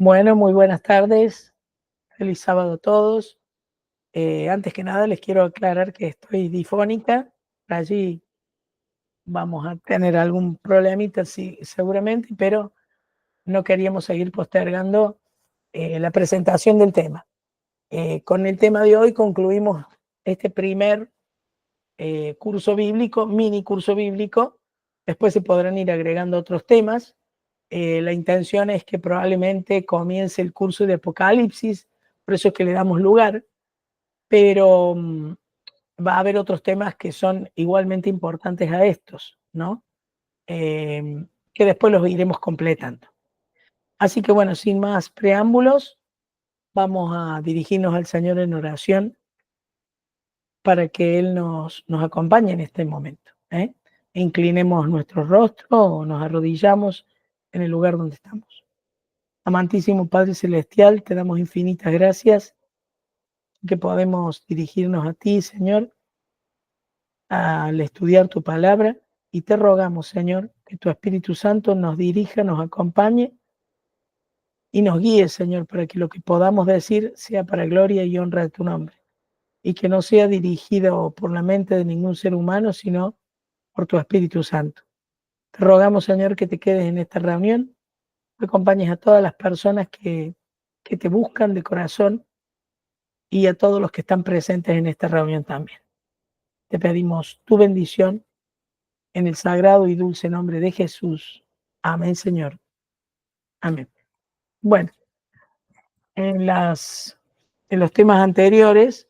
Bueno, muy buenas tardes. Feliz sábado a todos. Antes que nada, les quiero aclarar que estoy difónica. Allí vamos a tener algún problemita, sí, seguramente, pero no queríamos seguir postergando la presentación del tema. Con el tema de hoy concluimos este primer curso bíblico, mini curso bíblico. Después se podrán ir agregando otros temas. La intención es que probablemente comience el curso de Apocalipsis, por eso es que le damos lugar, pero va a haber otros temas que son igualmente importantes a estos, ¿no? Que después los iremos completando. Así que bueno, sin más preámbulos, vamos a dirigirnos al Señor en oración para que Él nos acompañe en este momento. Inclinemos nuestro rostro o nos arrodillamos en el lugar donde estamos. Amantísimo Padre Celestial, te damos infinitas gracias que podemos dirigirnos a ti, Señor, al estudiar tu palabra, y te rogamos, Señor, que tu Espíritu Santo nos dirija, nos acompañe y nos guíe, Señor, para que lo que podamos decir sea para gloria y honra de tu nombre, y que no sea dirigido por la mente de ningún ser humano, sino por tu Espíritu Santo. Te rogamos, Señor, que te quedes en esta reunión, que acompañes a todas las personas que te buscan de corazón y a todos los que están presentes en esta reunión también. Te pedimos tu bendición en el sagrado y dulce nombre de Jesús. Amén, Señor. Amén. Bueno, en, en los temas anteriores,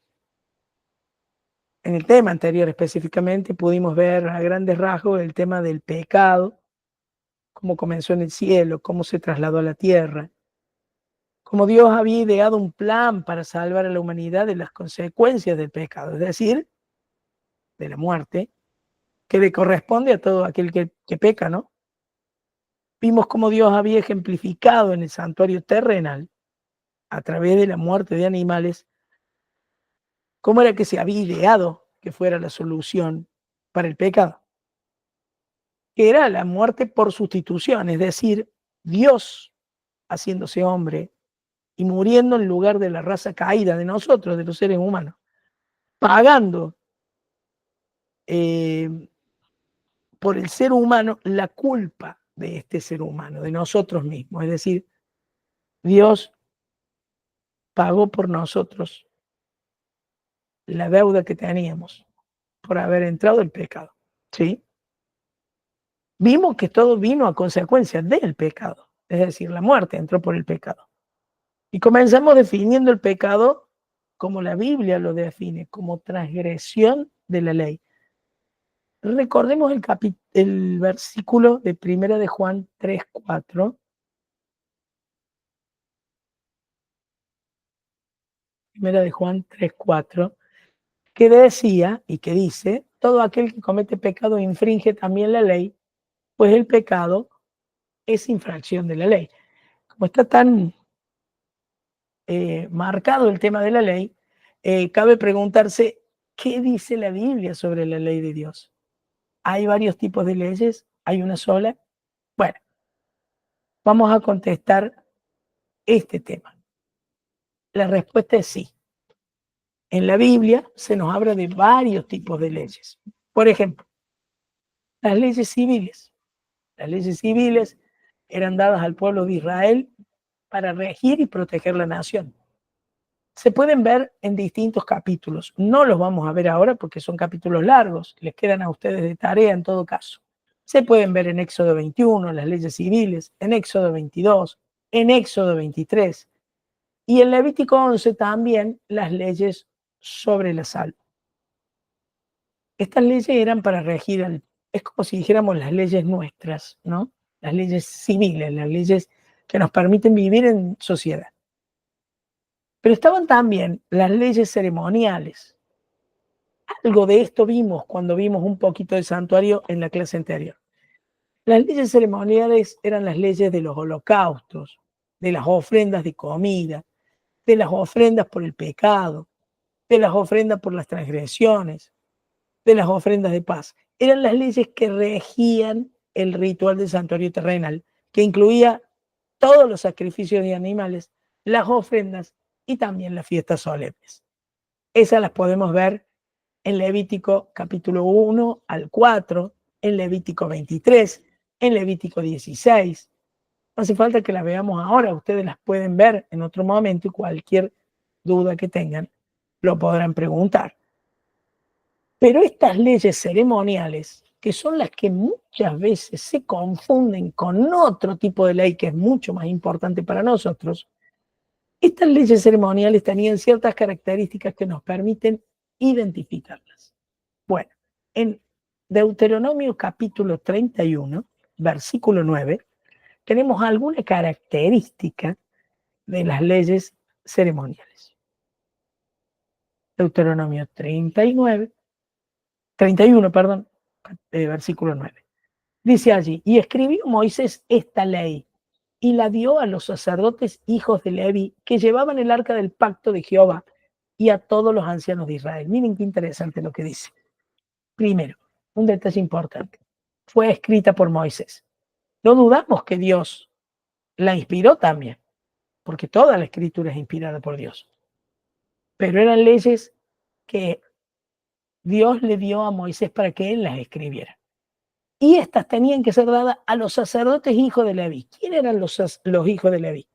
en el tema anterior específicamente, pudimos ver a grandes rasgos el tema del pecado, cómo comenzó en el cielo, cómo se trasladó a la tierra, cómo Dios había ideado un plan para salvar a la humanidad de las consecuencias del pecado, es decir, de la muerte, que le corresponde a todo aquel que peca, ¿no? Vimos cómo Dios había ejemplificado en el santuario terrenal, a través de la muerte de animales, cómo era que se había ideado que fuera la solución para el pecado, que era la muerte por sustitución, es decir, Dios haciéndose hombre y muriendo en lugar de la raza caída de nosotros, de los seres humanos, pagando eh, por el ser humano la culpa de este ser humano, de nosotros mismos. Es decir, Dios pagó por nosotros la deuda que teníamos por haber entrado el pecado, ¿sí? Vimos que todo vino a consecuencia del pecado, es decir, la muerte entró por el pecado. Y comenzamos definiendo el pecado como la Biblia lo define, como transgresión de la ley. Recordemos el versículo de Primera de Juan 3:4. Primera de Juan 3:4, que decía y que dice: todo aquel que comete pecado infringe también la ley, pues el pecado es infracción de la ley. Como está tan marcado el tema de la ley, cabe preguntarse, ¿qué dice la Biblia sobre la ley de Dios? ¿Hay varios tipos de leyes? ¿Hay una sola? Bueno, vamos a contestar este tema. La respuesta es sí. En la Biblia se nos habla de varios tipos de leyes. Por ejemplo, las leyes civiles. Las leyes civiles eran dadas al pueblo de Israel para regir y proteger la nación. Se pueden ver en distintos capítulos. No los vamos a ver ahora porque son capítulos largos, les quedan a ustedes de tarea en todo caso. Se pueden ver en Éxodo 21, las leyes civiles, en Éxodo 22, en Éxodo 23 y en Levítico 11 también las leyes sobre la salud. Estas leyes eran para regir, es como si dijéramos las leyes nuestras, ¿no? Las leyes civiles, las leyes que nos permiten vivir en sociedad. Pero estaban también las leyes ceremoniales. Algo de esto vimos cuando vimos un poquito del santuario en la clase anterior. Las leyes ceremoniales eran las leyes de los holocaustos, de las ofrendas de comida, de las ofrendas por el pecado, de las ofrendas por las transgresiones, de las ofrendas de paz. Eran las leyes que regían el ritual del santuario terrenal, que incluía todos los sacrificios de animales, las ofrendas y también las fiestas solemnes. Esas las podemos ver en Levítico capítulo 1 al 4, en Levítico 23, en Levítico 16. No hace falta que las veamos ahora, ustedes las pueden ver en otro momento y cualquier duda que tengan lo podrán preguntar. Pero estas leyes ceremoniales, que son las que muchas veces se confunden con otro tipo de ley que es mucho más importante para nosotros, estas leyes ceremoniales tenían ciertas características que nos permiten identificarlas. Bueno, en Deuteronomio capítulo 31, versículo 9, tenemos alguna característica de las leyes ceremoniales. Deuteronomio 31, perdón, versículo 9. Dice allí, y escribió Moisés esta ley y la dio a los sacerdotes hijos de Leví que llevaban el arca del pacto de Jehová y a todos los ancianos de Israel. Miren qué interesante lo que dice. Primero, un detalle importante. Fue escrita por Moisés. No dudamos que Dios la inspiró también, porque toda la escritura es inspirada por Dios. Pero eran leyes que Dios le dio a Moisés para que él las escribiera. Y estas tenían que ser dadas a los sacerdotes hijos de Leví. ¿Quién eran los hijos de Leví?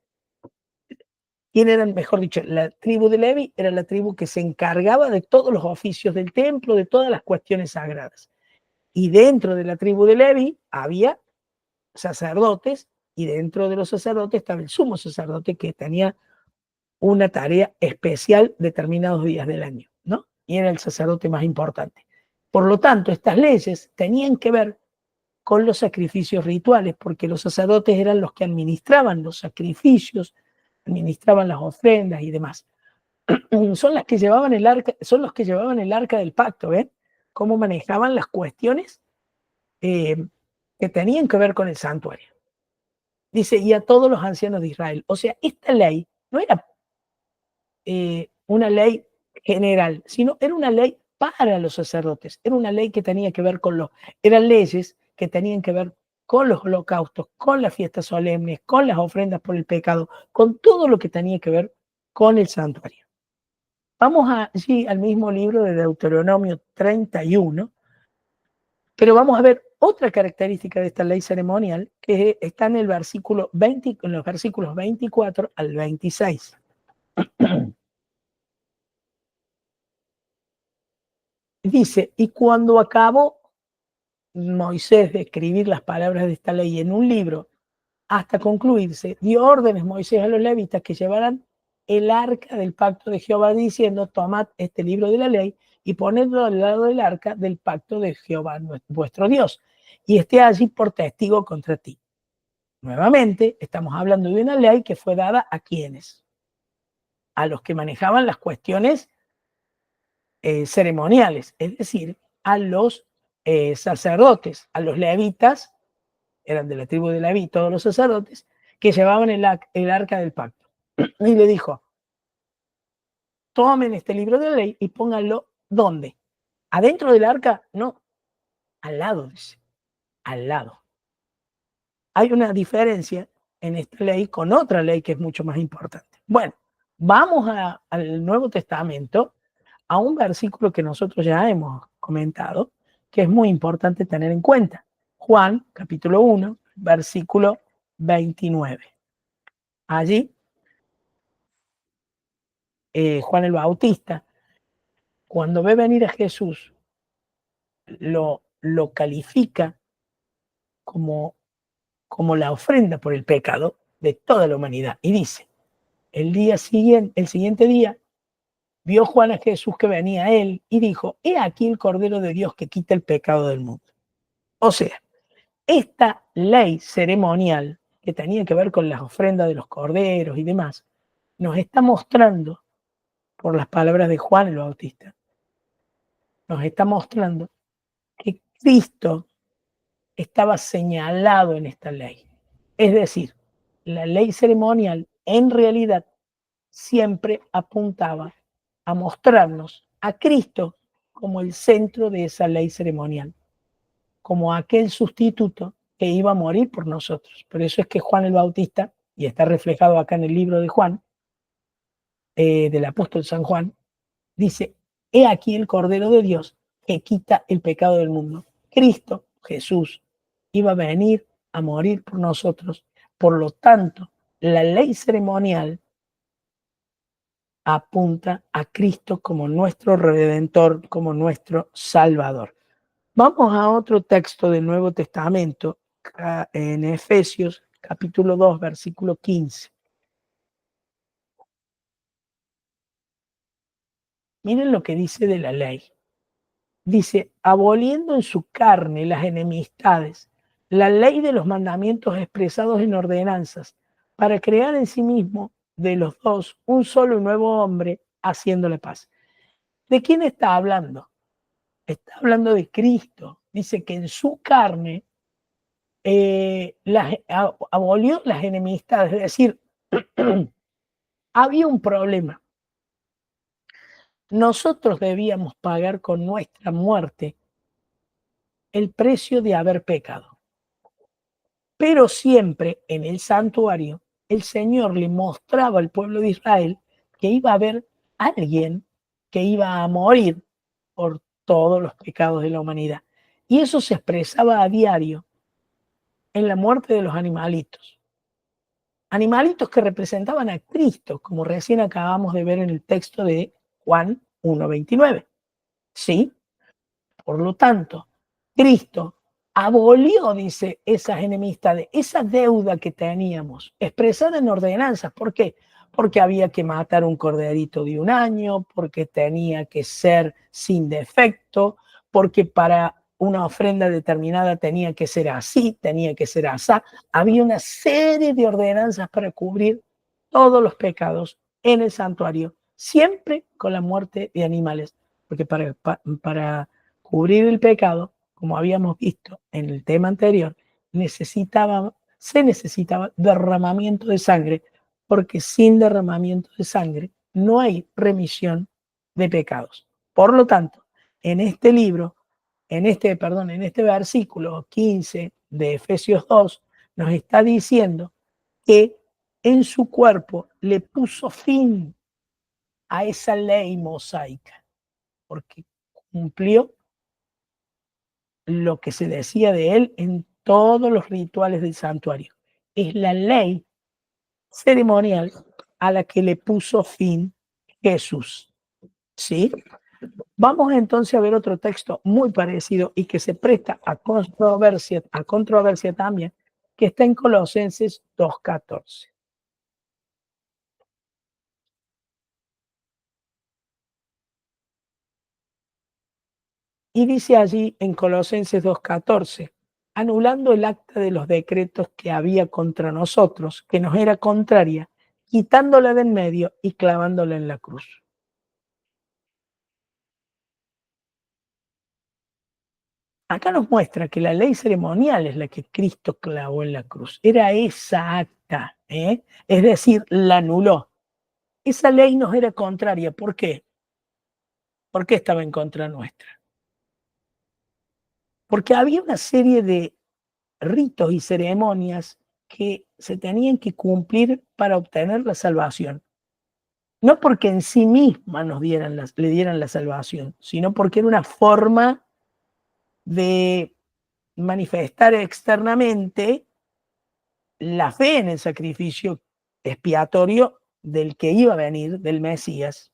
¿Quién eran, mejor dicho? La tribu de Leví era la tribu que se encargaba de todos los oficios del templo, de todas las cuestiones sagradas. Y dentro de la tribu de Leví había sacerdotes, y dentro de los sacerdotes estaba el sumo sacerdote que tenía una tarea especial determinados días del año, ¿no? Y era el sacerdote más importante. Por lo tanto, estas leyes tenían que ver con los sacrificios rituales, porque los sacerdotes eran los que administraban los sacrificios, administraban las ofrendas y demás. Son las que llevaban el arca, son los que llevaban el arca del pacto, ¿ven? Cómo manejaban las cuestiones que tenían que ver con el santuario. Dice, y a todos los ancianos de Israel. O sea, esta ley no era una ley general, sino era una ley para los sacerdotes. Era una ley que tenía que ver con eran leyes que tenían que ver con los holocaustos, con las fiestas solemnes, con las ofrendas por el pecado, con todo lo que tenía que ver con el santuario. Vamos allí al mismo libro de Deuteronomio 31, pero vamos a ver otra característica de esta ley ceremonial que está en el versículo 20, en los versículos 24 al 26. Dice, y cuando acabó Moisés de escribir las palabras de esta ley en un libro hasta concluirse, dio órdenes Moisés a los levitas que llevaran el arca del pacto de Jehová diciendo, tomad este libro de la ley y ponedlo al lado del arca del pacto de Jehová vuestro Dios y esté allí por testigo contra ti. Nuevamente, estamos hablando de una ley que fue dada a quienes, a los que manejaban las cuestiones ceremoniales, es decir, a los sacerdotes, a los levitas, eran de la tribu de Leví, todos los sacerdotes, que llevaban el arca del pacto. Y le dijo, tomen este libro de la ley y pónganlo, ¿dónde? ¿Adentro del arca? No, al lado, dice, al lado. Hay una diferencia en esta ley con otra ley que es mucho más importante. Bueno, vamos al Nuevo Testamento, a un versículo que nosotros ya hemos comentado, que es muy importante tener en cuenta. Juan, capítulo 1, versículo 29. Allí, Juan el Bautista, cuando ve venir a Jesús, lo califica como la ofrenda por el pecado de toda la humanidad. Y dice, el siguiente día, vio Juan a Jesús que venía a él y dijo, he aquí el Cordero de Dios que quita el pecado del mundo. O sea, esta ley ceremonial que tenía que ver con las ofrendas de los corderos y demás, nos está mostrando, por las palabras de Juan el Bautista, nos está mostrando que Cristo estaba señalado en esta ley. Es decir, la ley ceremonial en realidad siempre apuntaba a mostrarnos a Cristo como el centro de esa ley ceremonial, como aquel sustituto que iba a morir por nosotros. Por eso es que Juan el Bautista y está reflejado acá en el libro de Juan, del apóstol San Juan, dice, he aquí el Cordero de Dios que quita el pecado del mundo. Cristo, Jesús, iba a venir a morir por nosotros. Por lo tanto, la ley ceremonial apunta a Cristo como nuestro Redentor, como nuestro Salvador. Vamos a otro texto del Nuevo Testamento, en Efesios capítulo 2, versículo 15. Miren lo que dice de la ley. Dice, aboliendo en su carne las enemistades, la ley de los mandamientos expresados en ordenanzas, para crear en sí mismo de los dos un solo y nuevo hombre, haciéndole paz. ¿De quién está hablando? Está hablando de Cristo. Dice que en su carne abolió las enemistades, es decir, había un problema. Nosotros debíamos pagar con nuestra muerte el precio de haber pecado. Pero siempre en el santuario, el Señor le mostraba al pueblo de Israel que iba a haber alguien que iba a morir por todos los pecados de la humanidad. Y eso se expresaba a diario en la muerte de los animalitos. Animalitos que representaban a Cristo, como recién acabamos de ver en el texto de Juan 1:29. ¿Sí? Por lo tanto, Cristo abolió, dice, esas enemistades, esa deuda que teníamos, expresada en ordenanzas. ¿Por qué? Porque había que matar un corderito de 1 año, porque tenía que ser sin defecto, porque para una ofrenda determinada tenía que ser así, tenía que ser así. Había una serie de ordenanzas para cubrir todos los pecados en el santuario, siempre con la muerte de animales, porque para cubrir el pecado, como habíamos visto en el tema anterior, se necesitaba derramamiento de sangre, porque sin derramamiento de sangre no hay remisión de pecados. Por lo tanto, en este libro, en este versículo 15 de Efesios 2, nos está diciendo que en su cuerpo le puso fin a esa ley mosaica, porque cumplió lo que se decía de él en todos los rituales del santuario. Es la ley ceremonial a la que le puso fin Jesús. ¿Sí? Vamos entonces a ver otro texto muy parecido y que se presta a controversia también, que está en Colosenses 2:14. Y dice allí en Colosenses 2:14, anulando el acta de los decretos que había contra nosotros, que nos era contraria, quitándola de en medio y clavándola en la cruz. Acá nos muestra que la ley ceremonial es la que Cristo clavó en la cruz. Era esa acta, es decir, la anuló. Esa ley nos era contraria. ¿Por qué? ¿Por qué estaba en contra nuestra? Porque había una serie de ritos y ceremonias que se tenían que cumplir para obtener la salvación. No porque en sí misma le dieran la salvación, sino porque era una forma de manifestar externamente la fe en el sacrificio expiatorio del que iba a venir, del Mesías.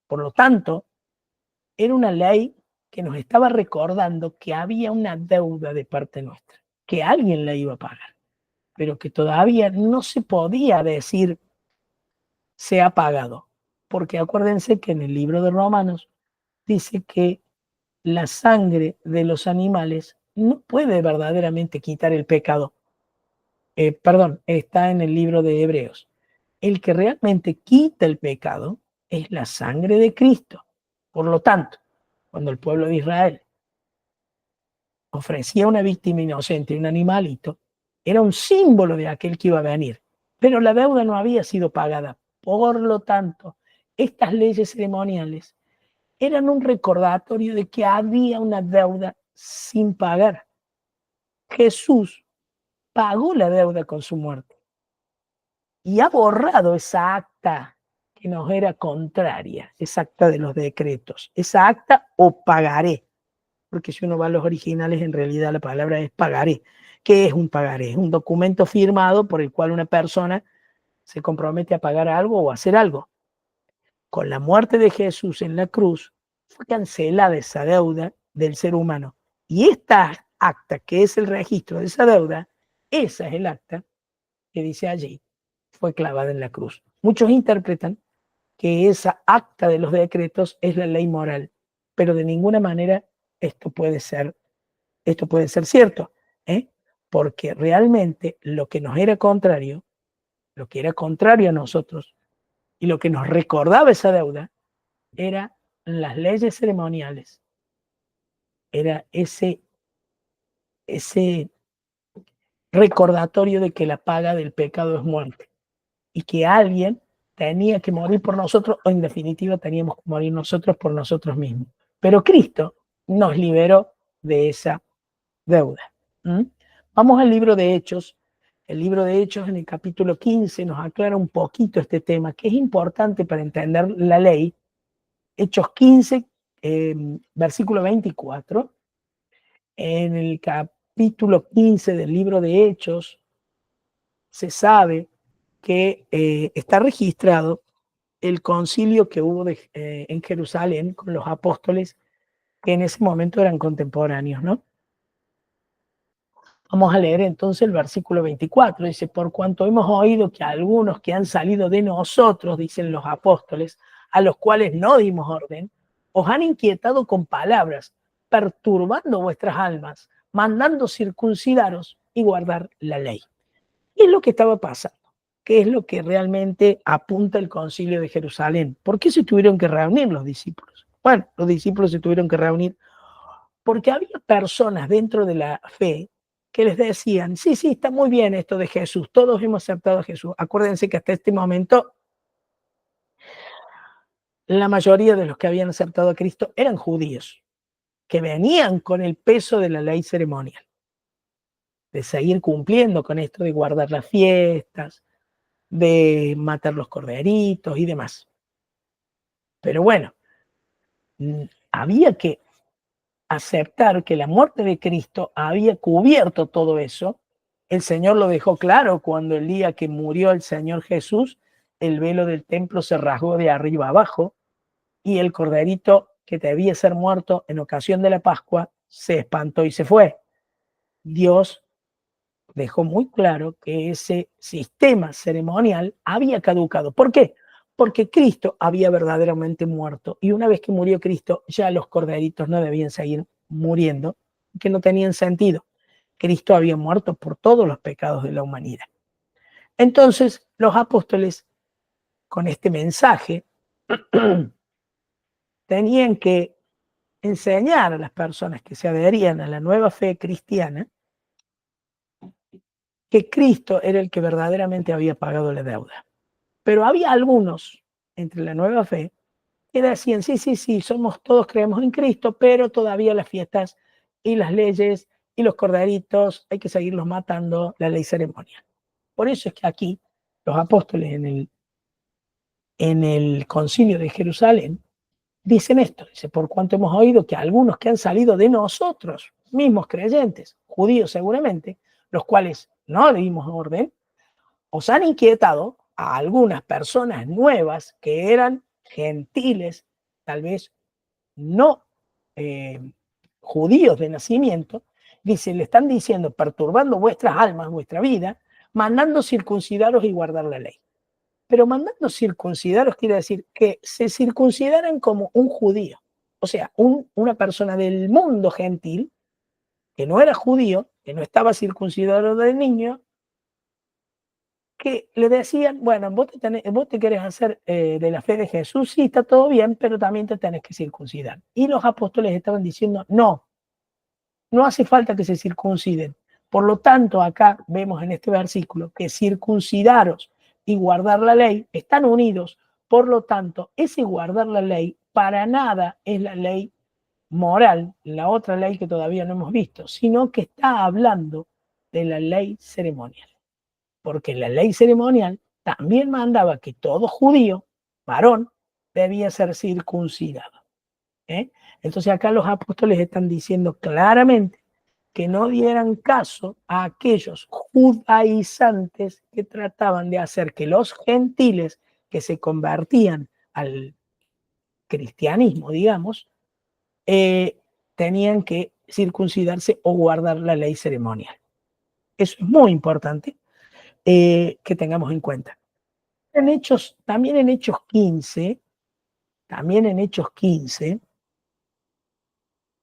Por lo tanto, era una ley que nos estaba recordando que había una deuda de parte nuestra, que alguien la iba a pagar, pero que todavía no se podía decir se ha pagado. Porque acuérdense que en el libro de Romanos dice que la sangre de los animales no puede verdaderamente quitar el pecado. Perdón, está en el libro de Hebreos. El que realmente quita el pecado es la sangre de Cristo. Por lo tanto, cuando el pueblo de Israel ofrecía una víctima inocente, un animalito, era un símbolo de aquel que iba a venir. Pero la deuda no había sido pagada. Por lo tanto, estas leyes ceremoniales eran un recordatorio de que había una deuda sin pagar. Jesús pagó la deuda con su muerte. y ha borrado esa acta que nos era contraria, esa acta de los decretos, esa acta o pagaré, porque si uno va a los originales, en realidad la palabra es pagaré. ¿Qué es un pagaré? Es un documento firmado por el cual una persona se compromete a pagar algo o a hacer algo. Con la muerte de Jesús en la cruz, fue cancelada esa deuda del ser humano. Y esta acta, que es el registro de esa deuda, esa es el acta que dice allí, fue clavada en la cruz. Muchos interpretan que esa acta de los decretos es la ley moral, pero de ninguna manera esto puede ser cierto, ¿eh? Porque realmente lo que nos era contrario, lo que era contrario a nosotros y lo que nos recordaba esa deuda, eran las leyes ceremoniales, era ese recordatorio de que la paga del pecado es muerte y que alguien tenía que morir por nosotros o en definitiva teníamos que morir nosotros por nosotros mismos. Pero Cristo nos liberó de esa deuda. ¿Mm? Vamos al libro de Hechos. El libro de Hechos en el capítulo 15 nos aclara un poquito este tema, que es importante para entender la ley. Hechos 15, versículo 24. En el capítulo 15 del libro de Hechos se sabe que está registrado el concilio que hubo en Jerusalén con los apóstoles que en ese momento eran contemporáneos, ¿no? Vamos a leer entonces el versículo 24. Dice, por cuanto hemos oído que algunos que han salido de nosotros, dicen los apóstoles, a los cuales no dimos orden, os han inquietado con palabras, perturbando vuestras almas, mandando circuncidaros y guardar la ley. ¿Qué es lo que estaba pasando? ¿Qué es lo que realmente apunta el concilio de Jerusalén? ¿Por qué se tuvieron que reunir los discípulos? Bueno, los discípulos se tuvieron que reunir porque había personas dentro de la fe que les decían, sí, sí, está muy bien esto de Jesús, todos hemos aceptado a Jesús. Acuérdense que hasta este momento la mayoría de los que habían aceptado a Cristo eran judíos, que venían con el peso de la ley ceremonial, de seguir cumpliendo con esto de guardar las fiestas, de matar los corderitos y demás. Pero bueno, había que aceptar que la muerte de Cristo había cubierto todo eso. El Señor lo dejó claro cuando el día que murió el Señor Jesús, el velo del templo se rasgó de arriba abajo y el corderito que debía ser muerto en ocasión de la Pascua se espantó y se fue. Dios dejó muy claro que ese sistema ceremonial había caducado. ¿Por qué? Porque Cristo había verdaderamente muerto y una vez que murió Cristo ya los corderitos no debían seguir muriendo, que no tenían sentido. Cristo había muerto por todos los pecados de la humanidad. Entonces los apóstoles con este mensaje tenían que enseñar a las personas que se adherían a la nueva fe cristiana que Cristo era el que verdaderamente había pagado la deuda. Pero había algunos entre la nueva fe que decían, sí, sí, sí, somos todos creemos en Cristo, pero todavía las fiestas y las leyes y los corderitos hay que seguirlos matando, la ley ceremonial. Por eso es que aquí los apóstoles en el concilio de Jerusalén dicen esto, dice, por cuanto hemos oído que algunos que han salido de nosotros, mismos creyentes, judíos seguramente, los cuales no le dimos orden, os han inquietado a algunas personas nuevas que eran gentiles, tal vez no eh, judíos de nacimiento, dice, le están diciendo, perturbando vuestras almas, vuestra vida, mandando circuncidaros y guardar la ley. Pero mandando circuncidaros quiere decir que se circuncidaran como un judío, o sea, una persona del mundo gentil, que no era judío, que no estaba circuncidado de niño, que le decían, bueno, vos te querés hacer de la fe de Jesús, sí, está todo bien, pero también te tenés que circuncidar. Y los apóstoles estaban diciendo, no, no hace falta que se circunciden. Por lo tanto, acá vemos en este versículo que circuncidaros y guardar la ley están unidos. Por lo tanto, ese guardar la ley para nada es la ley moral, la otra ley que todavía no hemos visto, sino que está hablando de la ley ceremonial. Porque la ley ceremonial también mandaba que todo judío, varón, debía ser circuncidado. ¿Eh? Entonces acá los apóstoles están diciendo claramente que no dieran caso a aquellos judaizantes que trataban de hacer que los gentiles que se convertían al cristianismo, digamos, tenían que circuncidarse o guardar la ley ceremonial. Eso es muy importante que tengamos en cuenta. También en Hechos 15,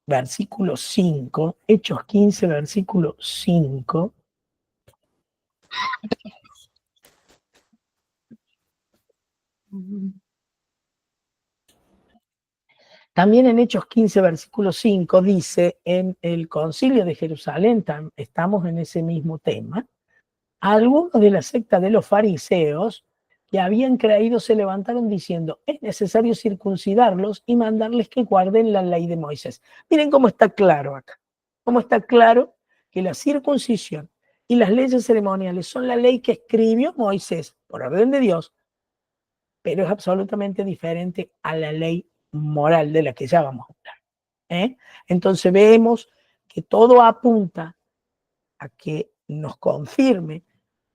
versículo 5, Hechos 15, versículo 5. También en Hechos 15, versículo 5 dice, en el concilio de Jerusalén, estamos en ese mismo tema, algunos de la secta de los fariseos que habían creído se levantaron diciendo, es necesario circuncidarlos y mandarles que guarden la ley de Moisés. Miren cómo está claro acá, cómo está claro que la circuncisión y las leyes ceremoniales son la ley que escribió Moisés por orden de Dios, pero es absolutamente diferente a la ley moral de la que ya vamos a hablar. Entonces vemos que todo apunta a que nos confirme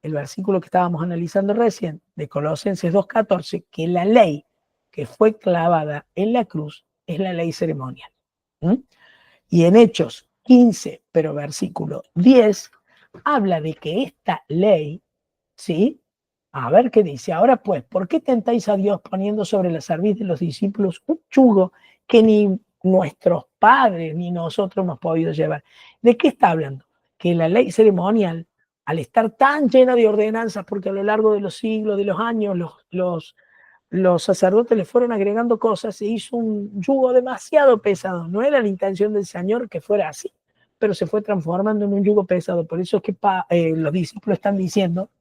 el versículo que estábamos analizando recién, de Colosenses 2:14, que la ley que fue clavada en la cruz es la ley ceremonial. Y en Hechos 15, pero versículo 10, habla de que esta ley, ¿sí? A ver qué dice. Ahora pues, ¿por qué tentáis a Dios poniendo sobre la cerviz de los discípulos un yugo que ni nuestros padres ni nosotros hemos podido llevar? ¿De qué está hablando? Que la ley ceremonial, al estar tan llena de ordenanzas, porque a lo largo de los siglos, de los años, los sacerdotes le fueron agregando cosas, se hizo un yugo demasiado pesado. No era la intención del Señor que fuera así, pero se fue transformando en un yugo pesado. Por eso es que los discípulos están diciendo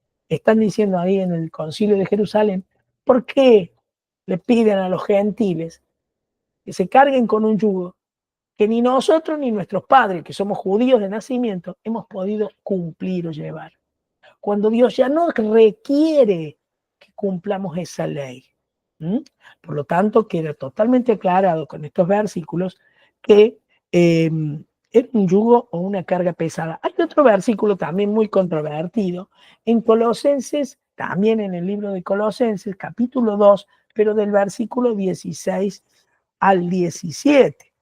ahí en el concilio de Jerusalén, ¿por qué le piden a los gentiles que se carguen con un yugo que ni nosotros ni nuestros padres, que somos judíos de nacimiento, hemos podido cumplir o llevar? Cuando Dios ya no requiere que cumplamos esa ley. Por lo tanto, queda totalmente aclarado con estos versículos que era un yugo o una carga pesada. Hay otro versículo también muy controvertido en Colosenses, también en el libro de Colosenses, capítulo 2, pero del versículo 16 al 17.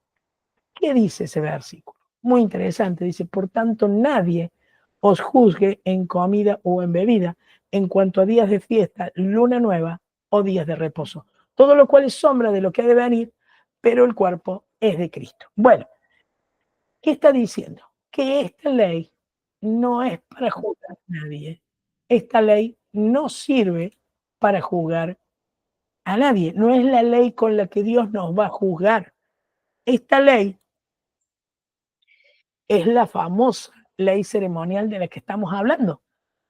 ¿Qué dice ese versículo? Muy interesante, dice, por tanto, nadie os juzgue en comida o en bebida, en cuanto a días de fiesta, luna nueva o días de reposo, todo lo cual es sombra de lo que ha de venir, pero el cuerpo es de Cristo. Bueno, ¿qué está diciendo? Que esta ley no es para juzgar a nadie. Esta ley no sirve para juzgar a nadie. No es la ley con la que Dios nos va a juzgar. Esta ley es la famosa ley ceremonial de la que estamos hablando.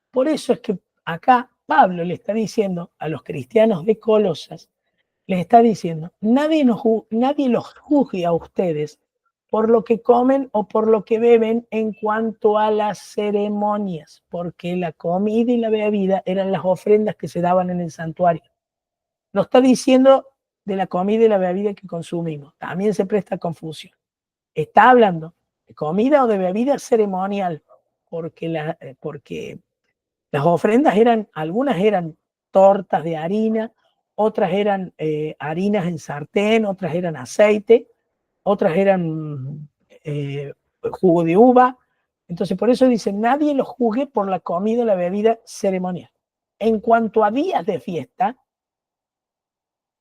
Por eso es que acá Pablo le está diciendo a los cristianos de Colosas, les está diciendo, nadie los juzgue a ustedes por lo que comen o por lo que beben en cuanto a las ceremonias, porque la comida y la bebida eran las ofrendas que se daban en el santuario. No está diciendo de la comida y la bebida que consumimos, también se presta confusión. Está hablando de comida o de bebida ceremonial, porque las ofrendas algunas eran tortas de harina, otras eran harinas en sartén, otras eran aceite, otras eran jugo de uva. Entonces, por eso dicen, nadie los juzgue por la comida o la bebida ceremonial. En cuanto a días de fiesta,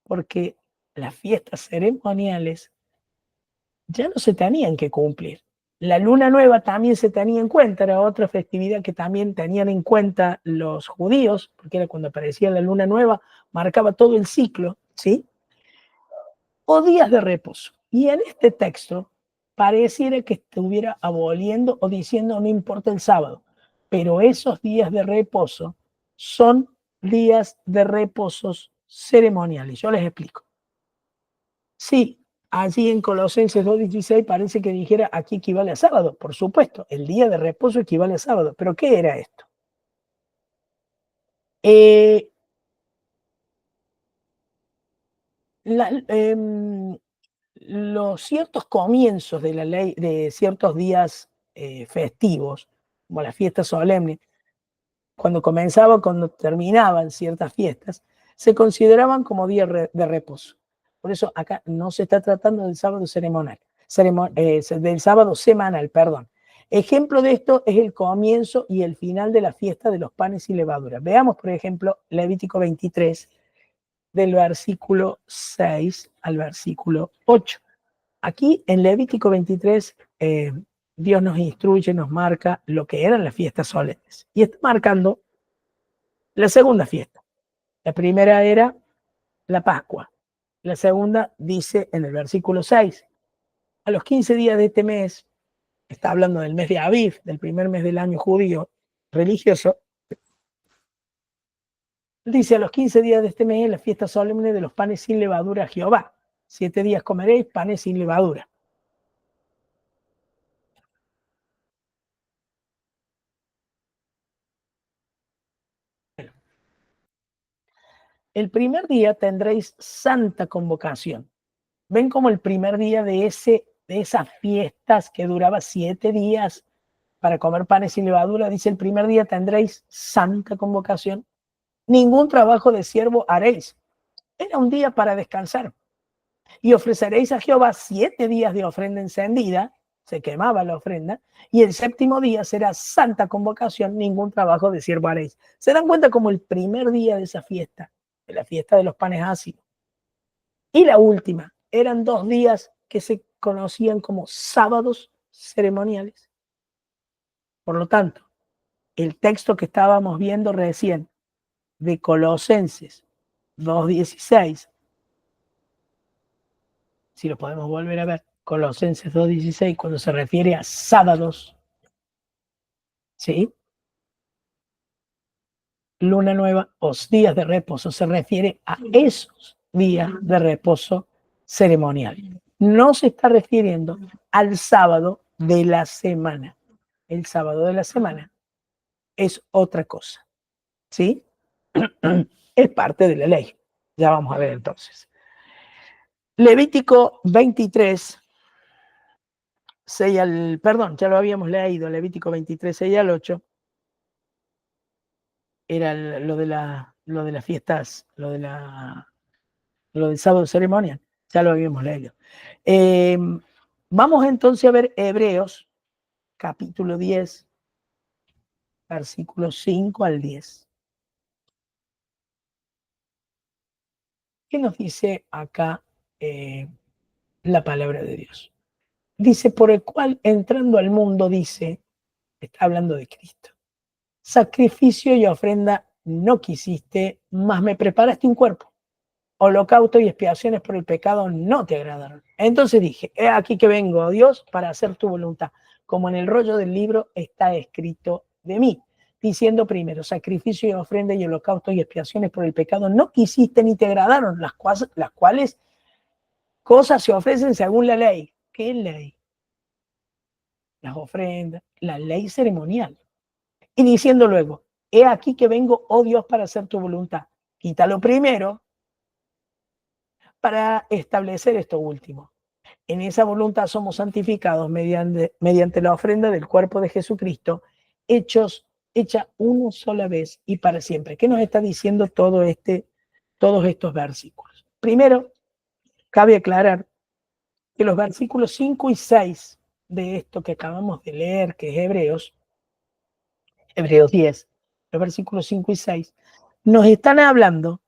porque las fiestas ceremoniales ya no se tenían que cumplir. La luna nueva también se tenía en cuenta, era otra festividad que también tenían en cuenta los judíos, porque era cuando aparecía la luna nueva, marcaba todo el ciclo, ¿sí? O días de reposo. Y en este texto pareciera que estuviera aboliendo o diciendo no importa el sábado, pero esos días de reposo son días de reposos ceremoniales. Yo les explico. Sí, allí en Colosenses 2:16 parece que dijera aquí equivale a sábado. Por supuesto, el día de reposo equivale a sábado. ¿Pero qué era esto? Eh, la, em, los ciertos comienzos de la ley, de ciertos días festivos, como las fiestas solemnes, cuando comenzaba, cuando terminaban ciertas fiestas, se consideraban como días de reposo. Por eso acá no se está tratando del sábado ceremonial, del sábado semanal, perdón. Ejemplo de esto es el comienzo y el final de la fiesta de los panes y levaduras. Veamos, por ejemplo, Levítico 23, del versículo 6 al versículo 8. Aquí en Levítico 23, Dios nos instruye, nos marca lo que eran las fiestas solemnes. Y está marcando la segunda fiesta. La primera era la Pascua. La segunda dice en el versículo 6, a los 15 días de este mes, está hablando del mes de Aviv, del primer mes del año judío religioso, dice a los 15 días de este mes la fiesta solemne de los panes sin levadura a Jehová. 7 días comeréis panes sin levadura. El primer día tendréis santa convocación. Ven como el primer día de esas fiestas que duraba 7 días para comer panes sin levadura, dice el primer día tendréis santa convocación. Ningún trabajo de siervo haréis. Era un día para descansar. Y ofreceréis a Jehová 7 días de ofrenda encendida, se quemaba la ofrenda, y el séptimo día será santa convocación, ningún trabajo de siervo haréis. ¿Se dan cuenta como el primer día de esa fiesta, de la fiesta de los panes ácidos, y la última, eran 2 días que se conocían como sábados ceremoniales? Por lo tanto, el texto que estábamos viendo recién de Colosenses 2:16, si lo podemos volver a ver, Colosenses 2:16, cuando se refiere a sábados, ¿sí? Luna nueva o días de reposo, se refiere a esos días de reposo ceremonial. No se está refiriendo al sábado de la semana. El sábado de la semana es otra cosa, ¿sí? Es parte de la ley. Ya vamos a ver entonces. Levítico 23, 6 al, perdón, ya lo habíamos leído, Levítico 23, 6 al 8, era lo de las fiestas, lo del sábado ceremonial, ya lo habíamos leído. Vamos entonces a ver Hebreos, capítulo 10, versículos 5 al 10. ¿Qué nos dice acá la palabra de Dios? Dice, por el cual entrando al mundo, dice, está hablando de Cristo. Sacrificio y ofrenda no quisiste, mas me preparaste un cuerpo. Holocausto y expiaciones por el pecado no te agradaron. Entonces dije, he aquí que vengo, oh Dios, para hacer tu voluntad, como en el rollo del libro está escrito de mí, diciendo primero, sacrificio y ofrenda y holocausto y expiaciones por el pecado no quisiste ni te agradaron, las cuales cosas se ofrecen según la ley. ¿Qué ley? Las ofrendas, la ley ceremonial. Y diciendo luego, he aquí que vengo, oh Dios, para hacer tu voluntad. Quítalo primero para establecer esto último. En esa voluntad somos santificados mediante la ofrenda del cuerpo de Jesucristo, hecha una sola vez y para siempre. ¿Qué nos está diciendo todos estos versículos? Primero, cabe aclarar que los versículos 5 y 6 de esto que acabamos de leer, que es Hebreos 10, los versículos 5 y 6, nos están hablando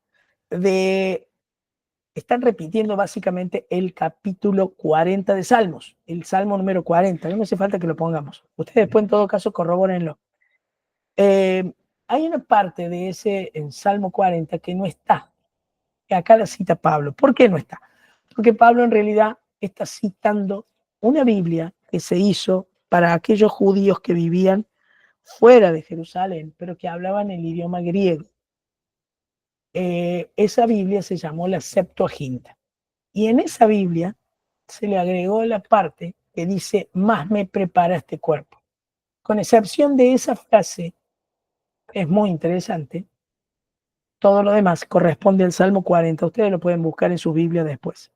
están repitiendo básicamente el capítulo 40 de Salmos, el Salmo número 40. No hace falta que lo pongamos. Ustedes después en todo caso corrobórenlo. Hay una parte de ese en Salmo 40 que no está, que acá la cita Pablo. ¿Por qué no está? Porque Pablo en realidad está citando una Biblia que se hizo para aquellos judíos que vivían fuera de Jerusalén, pero que hablaban el idioma griego. Esa Biblia se llamó la Septuaginta. Y en esa Biblia se le agregó la parte que dice, más me prepara este cuerpo. Con excepción de esa frase, es muy interesante, Todo lo demás corresponde al Salmo 40. Ustedes lo pueden buscar en su Biblia después.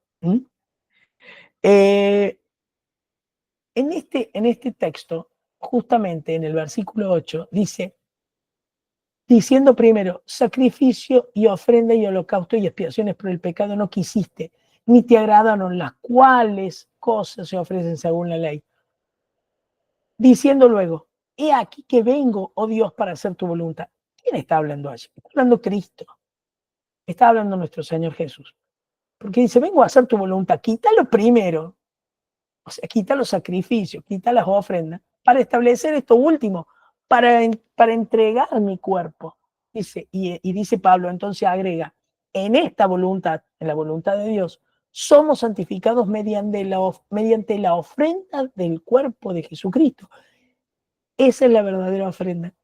Eh, en este texto, justamente en el versículo 8, dice, diciendo primero, sacrificio y ofrenda y holocausto y expiaciones por el pecado no quisiste, ni te agradaron las cuales cosas se ofrecen según la ley. Diciendo luego, he aquí que vengo, oh Dios, para hacer tu voluntad. ¿Quién está hablando allí? Está hablando Cristo. Está hablando nuestro Señor Jesús. Porque dice, vengo a hacer tu voluntad. Quítalo primero. O sea, quita los sacrificios, quita las ofrendas, para establecer esto último, para entregar mi cuerpo. Dice, y dice Pablo, entonces agrega, en esta voluntad, en la voluntad de Dios, somos santificados mediante la ofrenda del cuerpo de Jesucristo. Esa es la verdadera ofrenda,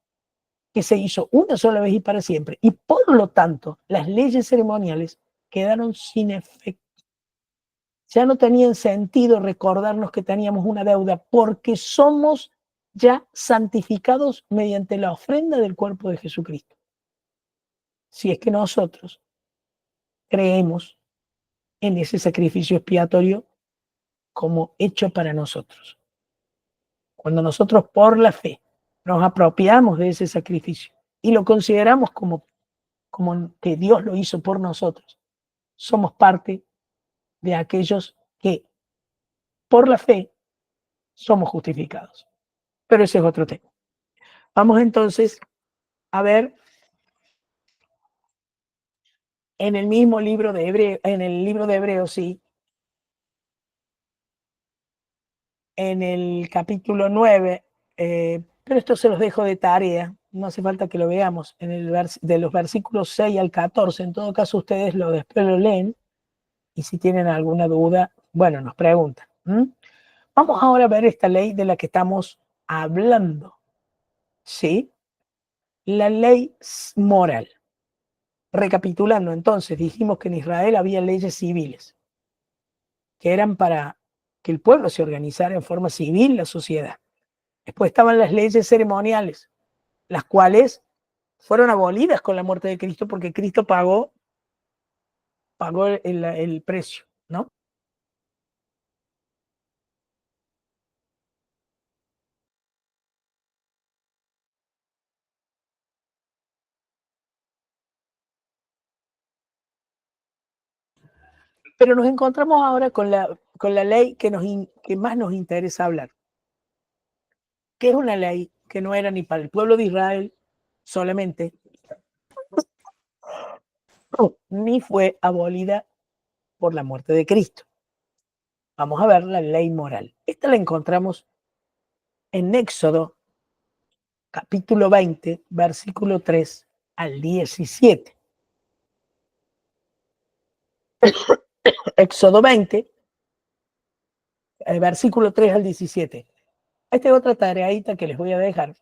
que se hizo una sola vez y para siempre. Y por lo tanto, las leyes ceremoniales quedaron sin efecto. Ya no tenían sentido recordarnos que teníamos una deuda porque somos ya santificados mediante la ofrenda del cuerpo de Jesucristo. Si es que nosotros creemos en ese sacrificio expiatorio como hecho para nosotros. Cuando nosotros por la fe nos apropiamos de ese sacrificio y lo consideramos como que Dios lo hizo por nosotros, somos parte de aquellos que por la fe somos justificados. Pero ese es otro tema. Vamos entonces a ver en el mismo libro de Hebreos, en el libro de Hebreos, sí, en el capítulo 9, pero esto se los dejo de tarea, no hace falta que lo veamos, de los versículos 6 al 14, en todo caso ustedes después lo leen y si tienen alguna duda, bueno, nos preguntan. Vamos ahora a ver esta ley de la que estamos hablando, ¿sí? La ley moral. Recapitulando, entonces, dijimos que en Israel había leyes civiles, que eran para que el pueblo se organizara en forma civil, la sociedad. Después estaban las leyes ceremoniales, las cuales fueron abolidas con la muerte de Cristo porque Cristo pagó el precio, ¿no? Pero nos encontramos ahora con la ley que más nos interesa hablar, que es una ley que no era ni para el pueblo de Israel solamente, ni fue abolida por la muerte de Cristo. Vamos a ver la ley moral. Esta la encontramos en Éxodo, capítulo 20, versículo 3 al 17. Éxodo 20, versículo 3 al 17. Esta es otra tareita que les voy a dejar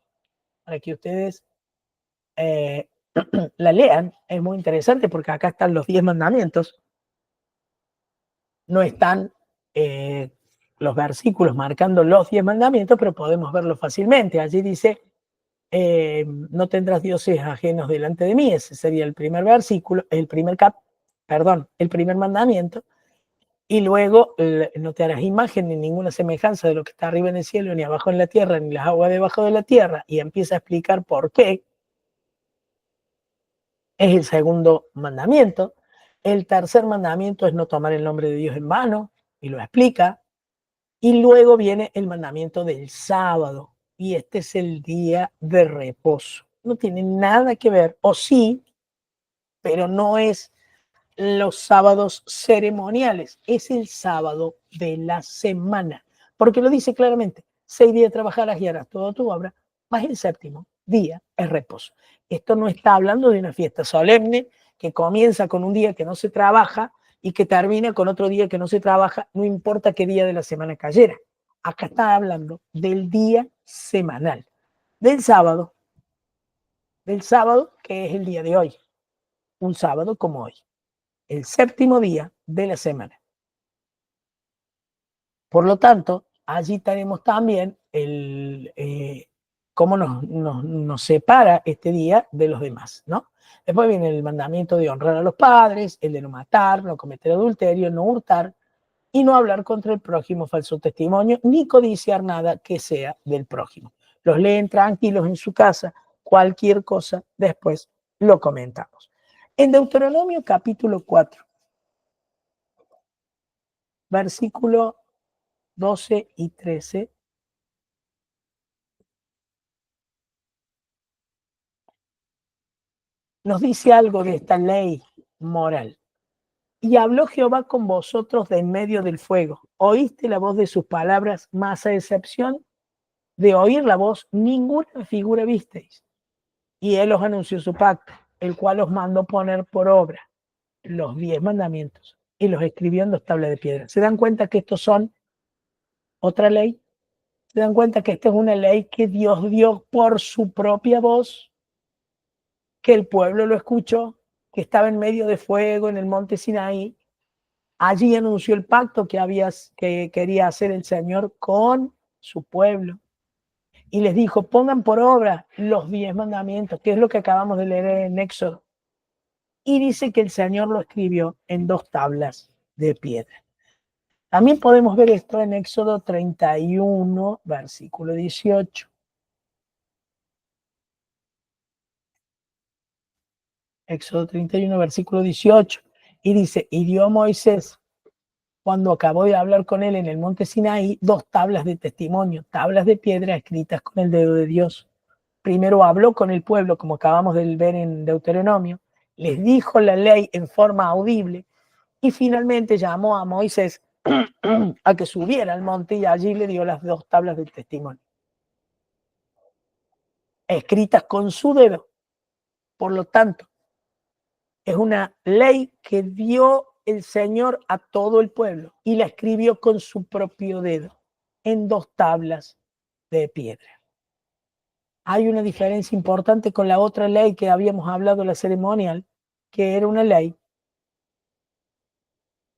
para que ustedes eh, la lean. Es muy interesante porque acá están los 10 mandamientos. No están los versículos marcando los 10 mandamientos, pero podemos verlo fácilmente. Allí dice, no tendrás dioses ajenos delante de mí. Ese sería el primer versículo, el primer mandamiento. Y luego no te harás imagen ni ninguna semejanza de lo que está arriba en el cielo, ni abajo en la tierra, ni las aguas debajo de la tierra. Y empieza a explicar por qué. Es el segundo mandamiento. El tercer mandamiento es no tomar el nombre de Dios en vano, y lo explica. Y luego viene el mandamiento del sábado, y este es el día de reposo. No tiene nada que ver, o sí, pero no es los sábados ceremoniales, es el sábado de la semana, porque lo dice claramente, 6 días trabajarás y harás toda tu obra, más el séptimo día es reposo. Esto no está hablando de una fiesta solemne que comienza con un día que no se trabaja y que termina con otro día que no se trabaja, no importa qué día de la semana cayera. Acá está hablando del día semanal, del sábado que es el día de hoy, un sábado como hoy, el séptimo día de la semana. Por lo tanto, allí tenemos también cómo nos separa este día de los demás, ¿no? Después viene el mandamiento de honrar a los padres, el de no matar, no cometer adulterio, no hurtar y no hablar contra el prójimo falso testimonio, ni codiciar nada que sea del prójimo. Los leen tranquilos en su casa, cualquier cosa, después lo comentamos. En Deuteronomio capítulo 4, versículo 12 y 13, nos dice algo de esta ley moral. Y habló Jehová con vosotros de en medio del fuego. Oíste la voz de sus palabras, mas a excepción de oír la voz, ninguna figura visteis. Y él os anunció su pacto, el cual os mandó poner por obra los 10 mandamientos y los escribió en 2 tablas de piedra. ¿Se dan cuenta que estos son otra ley? ¿Se dan cuenta que esta es una ley que Dios dio por su propia voz, que el pueblo lo escuchó, que estaba en medio de fuego en el monte Sinaí? Allí anunció el pacto que quería hacer el Señor con su pueblo. Y les dijo, pongan por obra los 10 mandamientos, que es lo que acabamos de leer en Éxodo. Y dice que el Señor lo escribió en 2 tablas de piedra. También podemos ver esto en Éxodo 31, versículo 18. Éxodo 31, versículo 18. Y dice, y dio Moisés, cuando acabó de hablar con él en el monte Sinaí, 2 tablas de testimonio, tablas de piedra escritas con el dedo de Dios. Primero habló con el pueblo, como acabamos de ver en Deuteronomio, les dijo la ley en forma audible y finalmente llamó a Moisés a que subiera al monte y allí le dio las 2 tablas del testimonio, escritas con su dedo. Por lo tanto, es una ley que dio el Señor a todo el pueblo y la escribió con su propio dedo en 2 tablas de piedra. Hay una diferencia importante con la otra ley que habíamos hablado, la ceremonial, que era una ley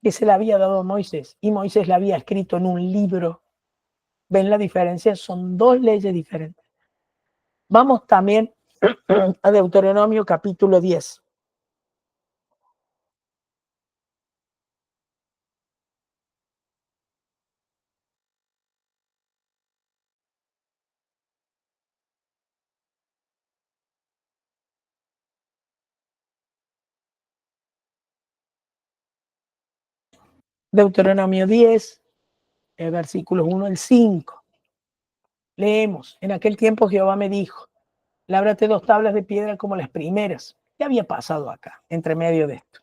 que se la había dado a Moisés y Moisés la había escrito en un libro. ¿Ven la diferencia? Son 2 leyes diferentes. Vamos también a Deuteronomio capítulo 10. Deuteronomio 10, versículos 1 al 5. Leemos, en aquel tiempo Jehová me dijo, lábrate 2 tablas de piedra como las primeras. ¿Qué había pasado acá, entre medio de esto?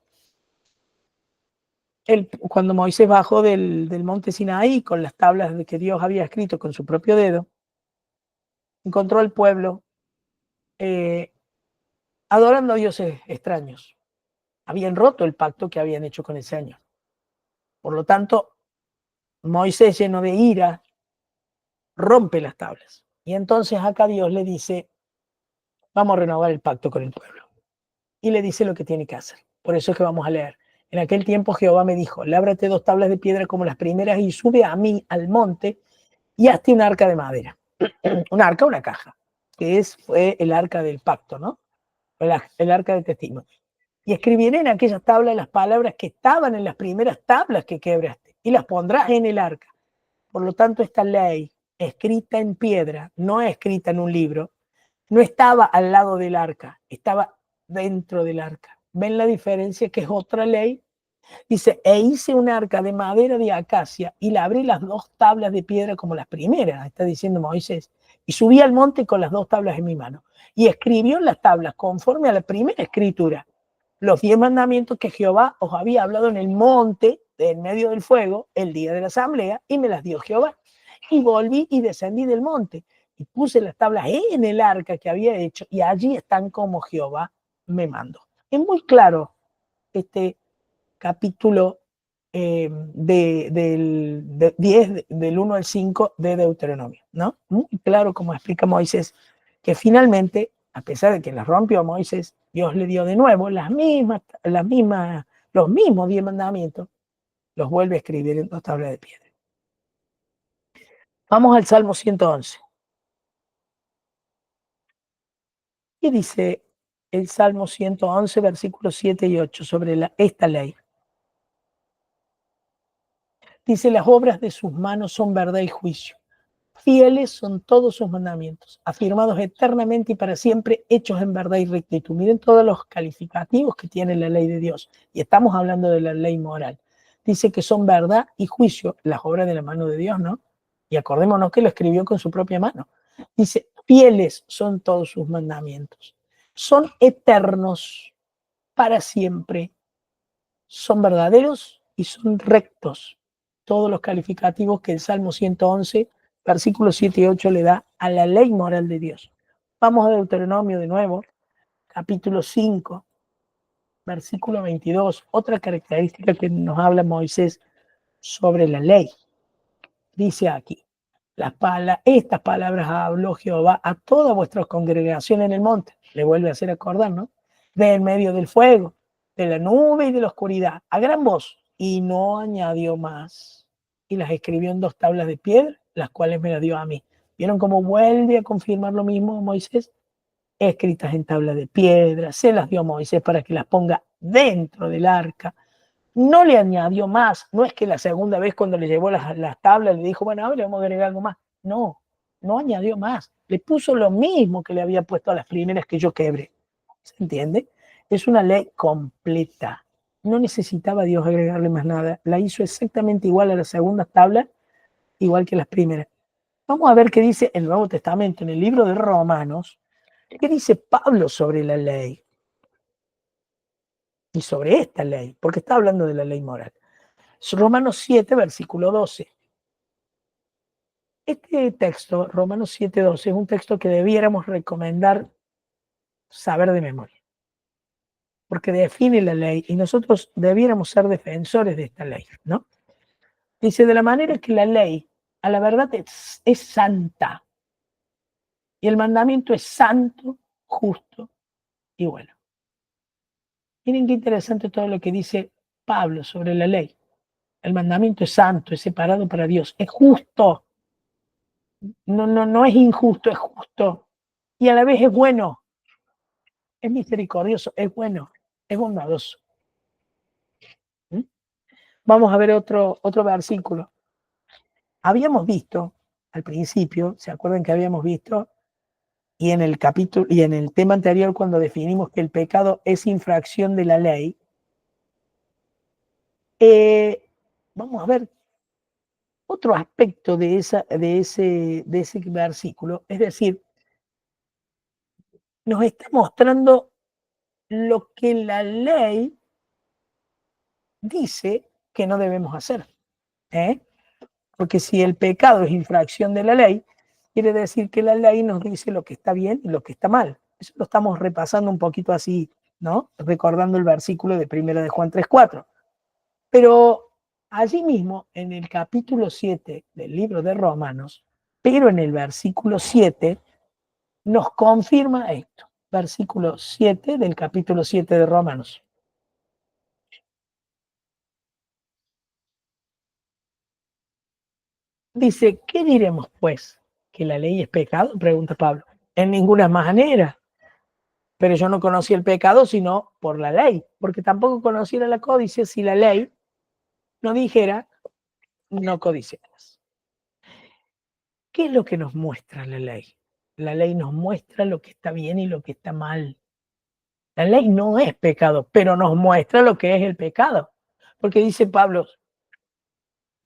Cuando Moisés bajó del monte Sinaí con las tablas de que Dios había escrito con su propio dedo, encontró al pueblo eh, adorando a dioses extraños. Habían roto el pacto que habían hecho con el Señor. Por lo tanto, Moisés, lleno de ira, rompe las tablas. Y entonces acá Dios le dice, vamos a renovar el pacto con el pueblo. Y le dice lo que tiene que hacer. Por eso es que vamos a leer. En aquel tiempo Jehová me dijo, lábrate 2 tablas de piedra como las primeras y sube a mí al monte y hazte un arca de madera. Un arca, una caja, que fue el arca del pacto, ¿no? El arca del testimonio. Y escribiré en aquellas tablas las palabras que estaban en las primeras tablas que quebraste y las pondrás en el arca. Por lo tanto, esta ley escrita en piedra, no escrita en un libro, no estaba al lado del arca, estaba dentro del arca. ¿Ven la diferencia? Que es otra ley. Dice, e hice un arca de madera de acacia y le abrí las 2 tablas de piedra como las primeras, está diciendo Moisés, y subí al monte con las 2 tablas en mi mano. Y escribió en las tablas, conforme a la primera escritura, los 10 mandamientos que Jehová os había hablado en el monte, en medio del fuego, el día de la asamblea, y me las dio Jehová. Y volví y descendí del monte, y puse las tablas en el arca que había hecho, y allí están como Jehová me mandó. Es muy claro este capítulo del 10, del 1 al 5 de Deuteronomio, ¿no? Muy claro como explica Moisés, que finalmente, a pesar de que las rompió Moisés, Dios le dio de nuevo los mismos 10 mandamientos, los vuelve a escribir en 2 tablas de piedra. Vamos al Salmo 111. ¿Qué dice el Salmo 111, versículos 7 y 8 sobre esta ley? Dice, las obras de sus manos son verdad y juicio. Fieles son todos sus mandamientos, afirmados eternamente y para siempre, hechos en verdad y rectitud. Miren todos los calificativos que tiene la ley de Dios. Y estamos hablando de la ley moral. Dice que son verdad y juicio, las obras de la mano de Dios, ¿no? Y acordémonos que lo escribió con su propia mano. Dice, fieles son todos sus mandamientos. Son eternos para siempre. Son verdaderos y son rectos. Todos los calificativos que el Salmo 111 versículos 7 y 8 le da a la ley moral de Dios. Vamos a Deuteronomio de nuevo, capítulo 5, versículo 22, otra característica que nos habla Moisés sobre la ley. Dice aquí, estas palabras habló Jehová a toda vuestra congregación en el monte. Le vuelve a hacer acordar, ¿no? De en medio del fuego, de la nube y de la oscuridad, a gran voz. Y no añadió más. Y las escribió en 2 tablas de piedra, las cuales me las dio a mí. ¿Vieron cómo vuelve a confirmar lo mismo Moisés? Escritas en tablas de piedra, se las dio a Moisés para que las ponga dentro del arca. No le añadió más. No es que la segunda vez cuando le llevó las tablas le dijo, bueno, ahora le vamos a agregar algo más. No, no añadió más. Le puso lo mismo que le había puesto a las primeras que yo quebré. ¿Se entiende? Es una ley completa. No necesitaba Dios agregarle más nada. La hizo exactamente igual a las segundas tablas, igual que las primeras. Vamos a ver qué dice el Nuevo Testamento, en el libro de Romanos. ¿Qué dice Pablo sobre la ley? Y sobre esta ley, porque está hablando de la ley moral. Romanos 7, versículo 12. Este texto, Romanos 7, 12, es un texto que debiéramos recomendar saber de memoria, porque define la ley y nosotros debiéramos ser defensores de esta ley, ¿no? Dice, de la manera que la ley, a la verdad, es santa y el mandamiento es santo, justo y bueno. Miren qué interesante todo lo que dice Pablo sobre la ley. El mandamiento es santo, es separado para Dios, es justo. No es injusto, es justo. Y a la vez es bueno, es misericordioso, es bueno, es bondadoso. ¿Mm? Vamos a ver otro versículo. Habíamos visto al principio, ¿se acuerdan que habíamos visto? Y en el capítulo y en el tema anterior, cuando definimos que el pecado es infracción de la ley, vamos a ver otro aspecto de ese versículo, es decir, nos está mostrando lo que la ley dice que no debemos hacer. ¿Eh? Porque si el pecado es infracción de la ley, quiere decir que la ley nos dice lo que está bien y lo que está mal. Eso lo estamos repasando un poquito así, ¿no? Recordando el versículo de 1 de Juan 3:4. Pero allí mismo, en el capítulo 7 del libro de Romanos, pero en el versículo 7, nos confirma esto. Versículo 7 del capítulo 7 de Romanos. Dice, ¿qué diremos pues? ¿Que la ley es pecado? Pregunta Pablo. En ninguna manera. Pero yo no conocí el pecado sino por la ley, porque tampoco conociera la codicia si la ley no dijera no codiciarás. ¿Qué es lo que nos muestra la ley? La ley nos muestra lo que está bien y lo que está mal. La ley no es pecado, pero nos muestra lo que es el pecado. Porque dice Pablo,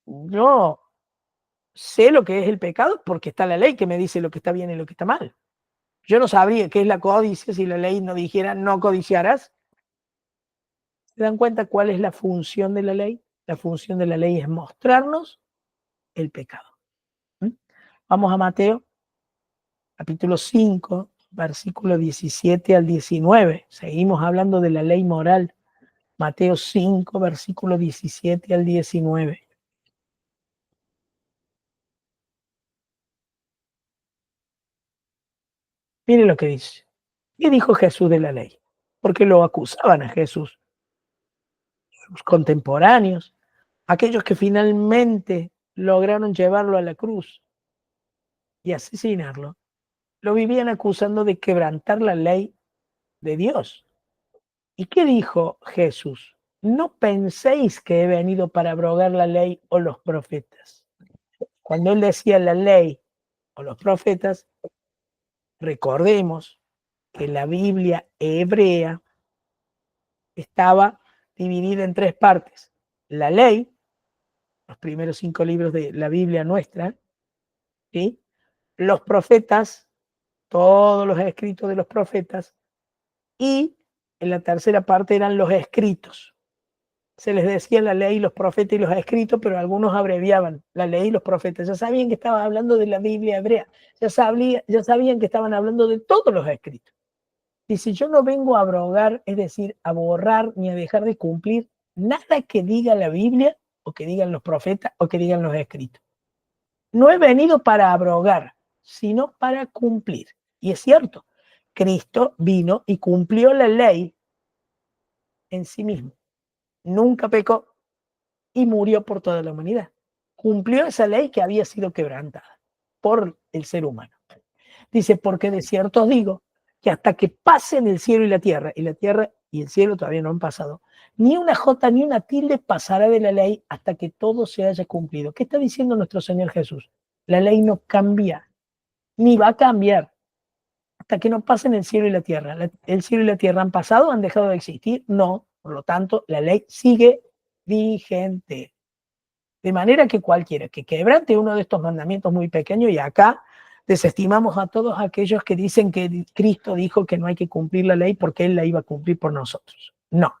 yo sé lo que es el pecado porque está la ley que me dice lo que está bien y lo que está mal. Yo no sabría qué es la codicia si la ley no dijera no codiciarás. ¿Se dan cuenta cuál es la función de la ley? La función de la ley es mostrarnos el pecado. ¿Mm? Vamos a Mateo, capítulo 5, versículo 17 al 19. Seguimos hablando de la ley moral. Mateo 5, versículo 17 al 19. Mire lo que dice. ¿Qué dijo Jesús de la ley? Porque lo acusaban a Jesús, sus contemporáneos, aquellos que finalmente lograron llevarlo a la cruz y asesinarlo. lo vivían acusando de quebrantar la ley de Dios. ¿Y qué dijo Jesús? No penséis que he venido para abrogar la ley o los profetas. Cuando él decía la ley o los profetas, recordemos que la Biblia hebrea estaba dividida en tres partes. La ley, los primeros 5 libros de la Biblia nuestra, ¿sí? Los profetas, todos los escritos de los profetas, y en la tercera parte eran los escritos. Se les decía la ley, los profetas y los escritos, pero algunos abreviaban la ley y los profetas. Ya sabían que estaban hablando de la Biblia hebrea, ya sabían que estaban hablando de todos los escritos. Y si yo no vengo a abrogar, es decir, a borrar ni a dejar de cumplir nada que diga la Biblia o que digan los profetas o que digan los escritos. No he venido para abrogar, sino para cumplir. Y es cierto, Cristo vino y cumplió la ley en sí mismo. Nunca pecó y murió por toda la humanidad. Cumplió esa ley que había sido quebrantada por el ser humano. Dice, porque de cierto os digo que hasta que pasen el cielo y la tierra y el cielo todavía no han pasado, ni una jota ni una tilde pasará de la ley hasta que todo se haya cumplido. ¿Qué está diciendo nuestro Señor Jesús? La ley no cambia, ni va a cambiar hasta que no pasen el cielo y la tierra. El cielo y la tierra han pasado, han dejado de existir, no. Por lo tanto, la ley sigue vigente. De manera que cualquiera que quebrante uno de estos mandamientos muy pequeños, y acá desestimamos a todos aquellos que dicen que Cristo dijo que no hay que cumplir la ley porque Él la iba a cumplir por nosotros. No.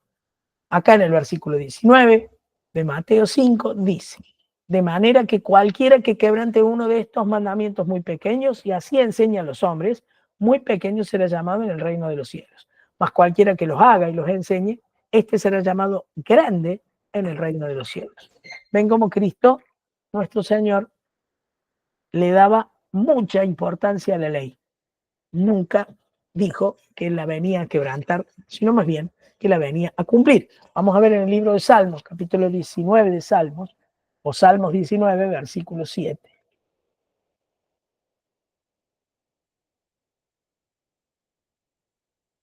Acá en el versículo 19 de Mateo 5 dice, de manera que cualquiera que quebrante uno de estos mandamientos muy pequeños, y así enseña a los hombres, muy pequeño será llamado en el reino de los cielos. Mas cualquiera que los haga y los enseñe, este será llamado grande en el reino de los cielos. Ven como Cristo, nuestro Señor, le daba mucha importancia a la ley. Nunca dijo que la venía a quebrantar, sino más bien que la venía a cumplir. Vamos a ver en el libro de Salmos, capítulo 19 de Salmos, o Salmos 19, versículo 7.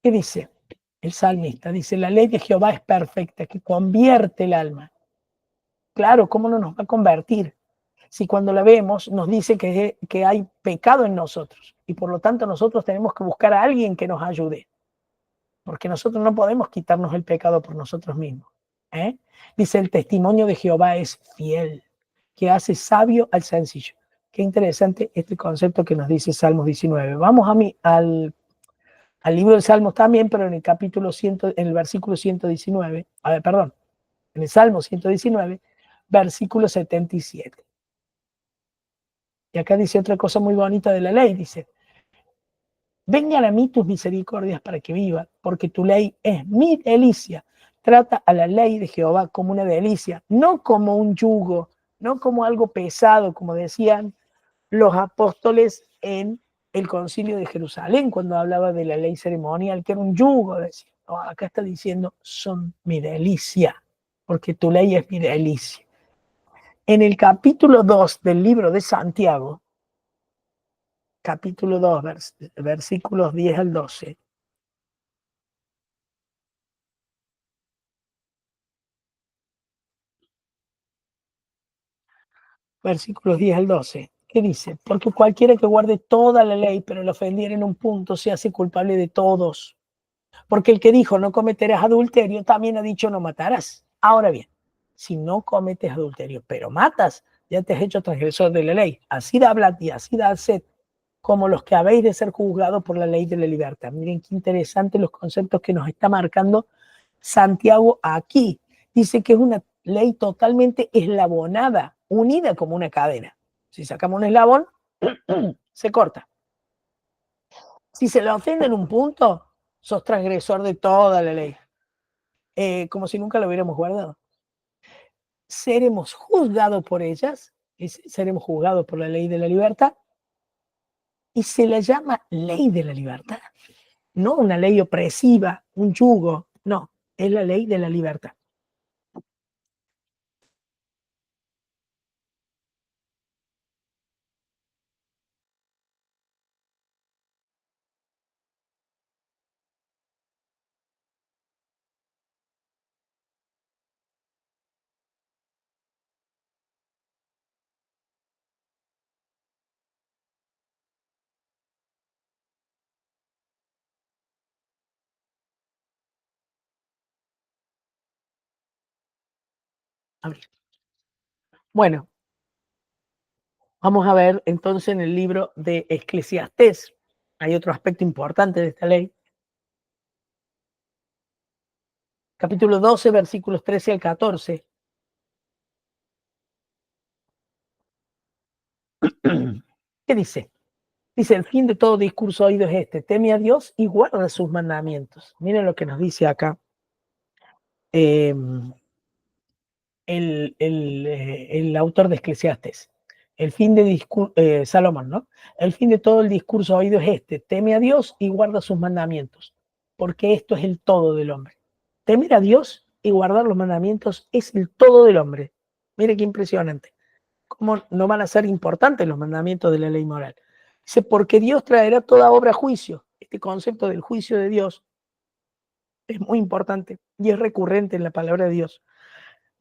¿Qué dice el salmista? Dice, la ley de Jehová es perfecta, que convierte el alma. Claro, ¿cómo no nos va a convertir? Si cuando la vemos nos dice que hay pecado en nosotros y por lo tanto nosotros tenemos que buscar a alguien que nos ayude, porque nosotros no podemos quitarnos el pecado por nosotros mismos. ¿Eh? Dice, el testimonio de Jehová es fiel, que hace sabio al sencillo. Qué interesante este concepto que nos dice Salmos 19. Vamos al libro de Salmos también, pero en el capítulo 100, en el versículo 119, perdón, en el Salmo 119, versículo 77. Y acá dice otra cosa muy bonita de la ley, dice, vengan a mí tus misericordias para que viva, porque tu ley es mi delicia. Trata a la ley de Jehová como una delicia, no como un yugo, no como algo pesado, como decían los apóstoles en el concilio de Jerusalén, cuando hablaba de la ley ceremonial, que era un yugo. Decía, no, acá está diciendo, son mi delicia, porque tu ley es mi delicia. En el capítulo 2 del libro de Santiago, capítulo 2, versículos 10 al 12. Versículos 10 al 12. ¿Qué dice? Porque cualquiera que guarde toda la ley, pero lo ofendiera en un punto, se hace culpable de todos. Porque el que dijo no cometerás adulterio, también ha dicho no matarás. Ahora bien, si no cometes adulterio, pero matas, ya te has hecho transgresor de la ley. Así da hablar y así da sed, como los que habéis de ser juzgados por la ley de la libertad. Miren qué interesantes los conceptos que nos está marcando Santiago aquí. Dice que es una ley totalmente eslabonada, unida como una cadena. Si sacamos un eslabón, se corta. Si se le ofende en un punto, sos transgresor de toda la ley. Como si nunca lo hubiéramos guardado. Seremos juzgados por ellas, seremos juzgados por la ley de la libertad, y se la llama ley de la libertad. No una ley opresiva, un yugo, no, es la ley de la libertad. abrir. Bueno, vamos a ver entonces en el libro de Eclesiastés. Hay otro aspecto importante de esta ley. Capítulo 12, versículos 13 al 14. ¿Qué dice? Dice, el fin de todo discurso oído es este, teme a Dios y guarda sus mandamientos. Miren lo que nos dice acá eh, el autor de Eclesiastes. El fin de Salomón, ¿no? El fin de todo el discurso oído es este, teme a Dios y guarda sus mandamientos, porque esto es el todo del hombre. Temer a Dios y guardar los mandamientos es el todo del hombre. Mire qué impresionante. ¿Cómo no van a ser importantes los mandamientos de la ley moral? Dice, porque Dios traerá toda obra a juicio. Este concepto del juicio de Dios es muy importante y es recurrente en la palabra de Dios,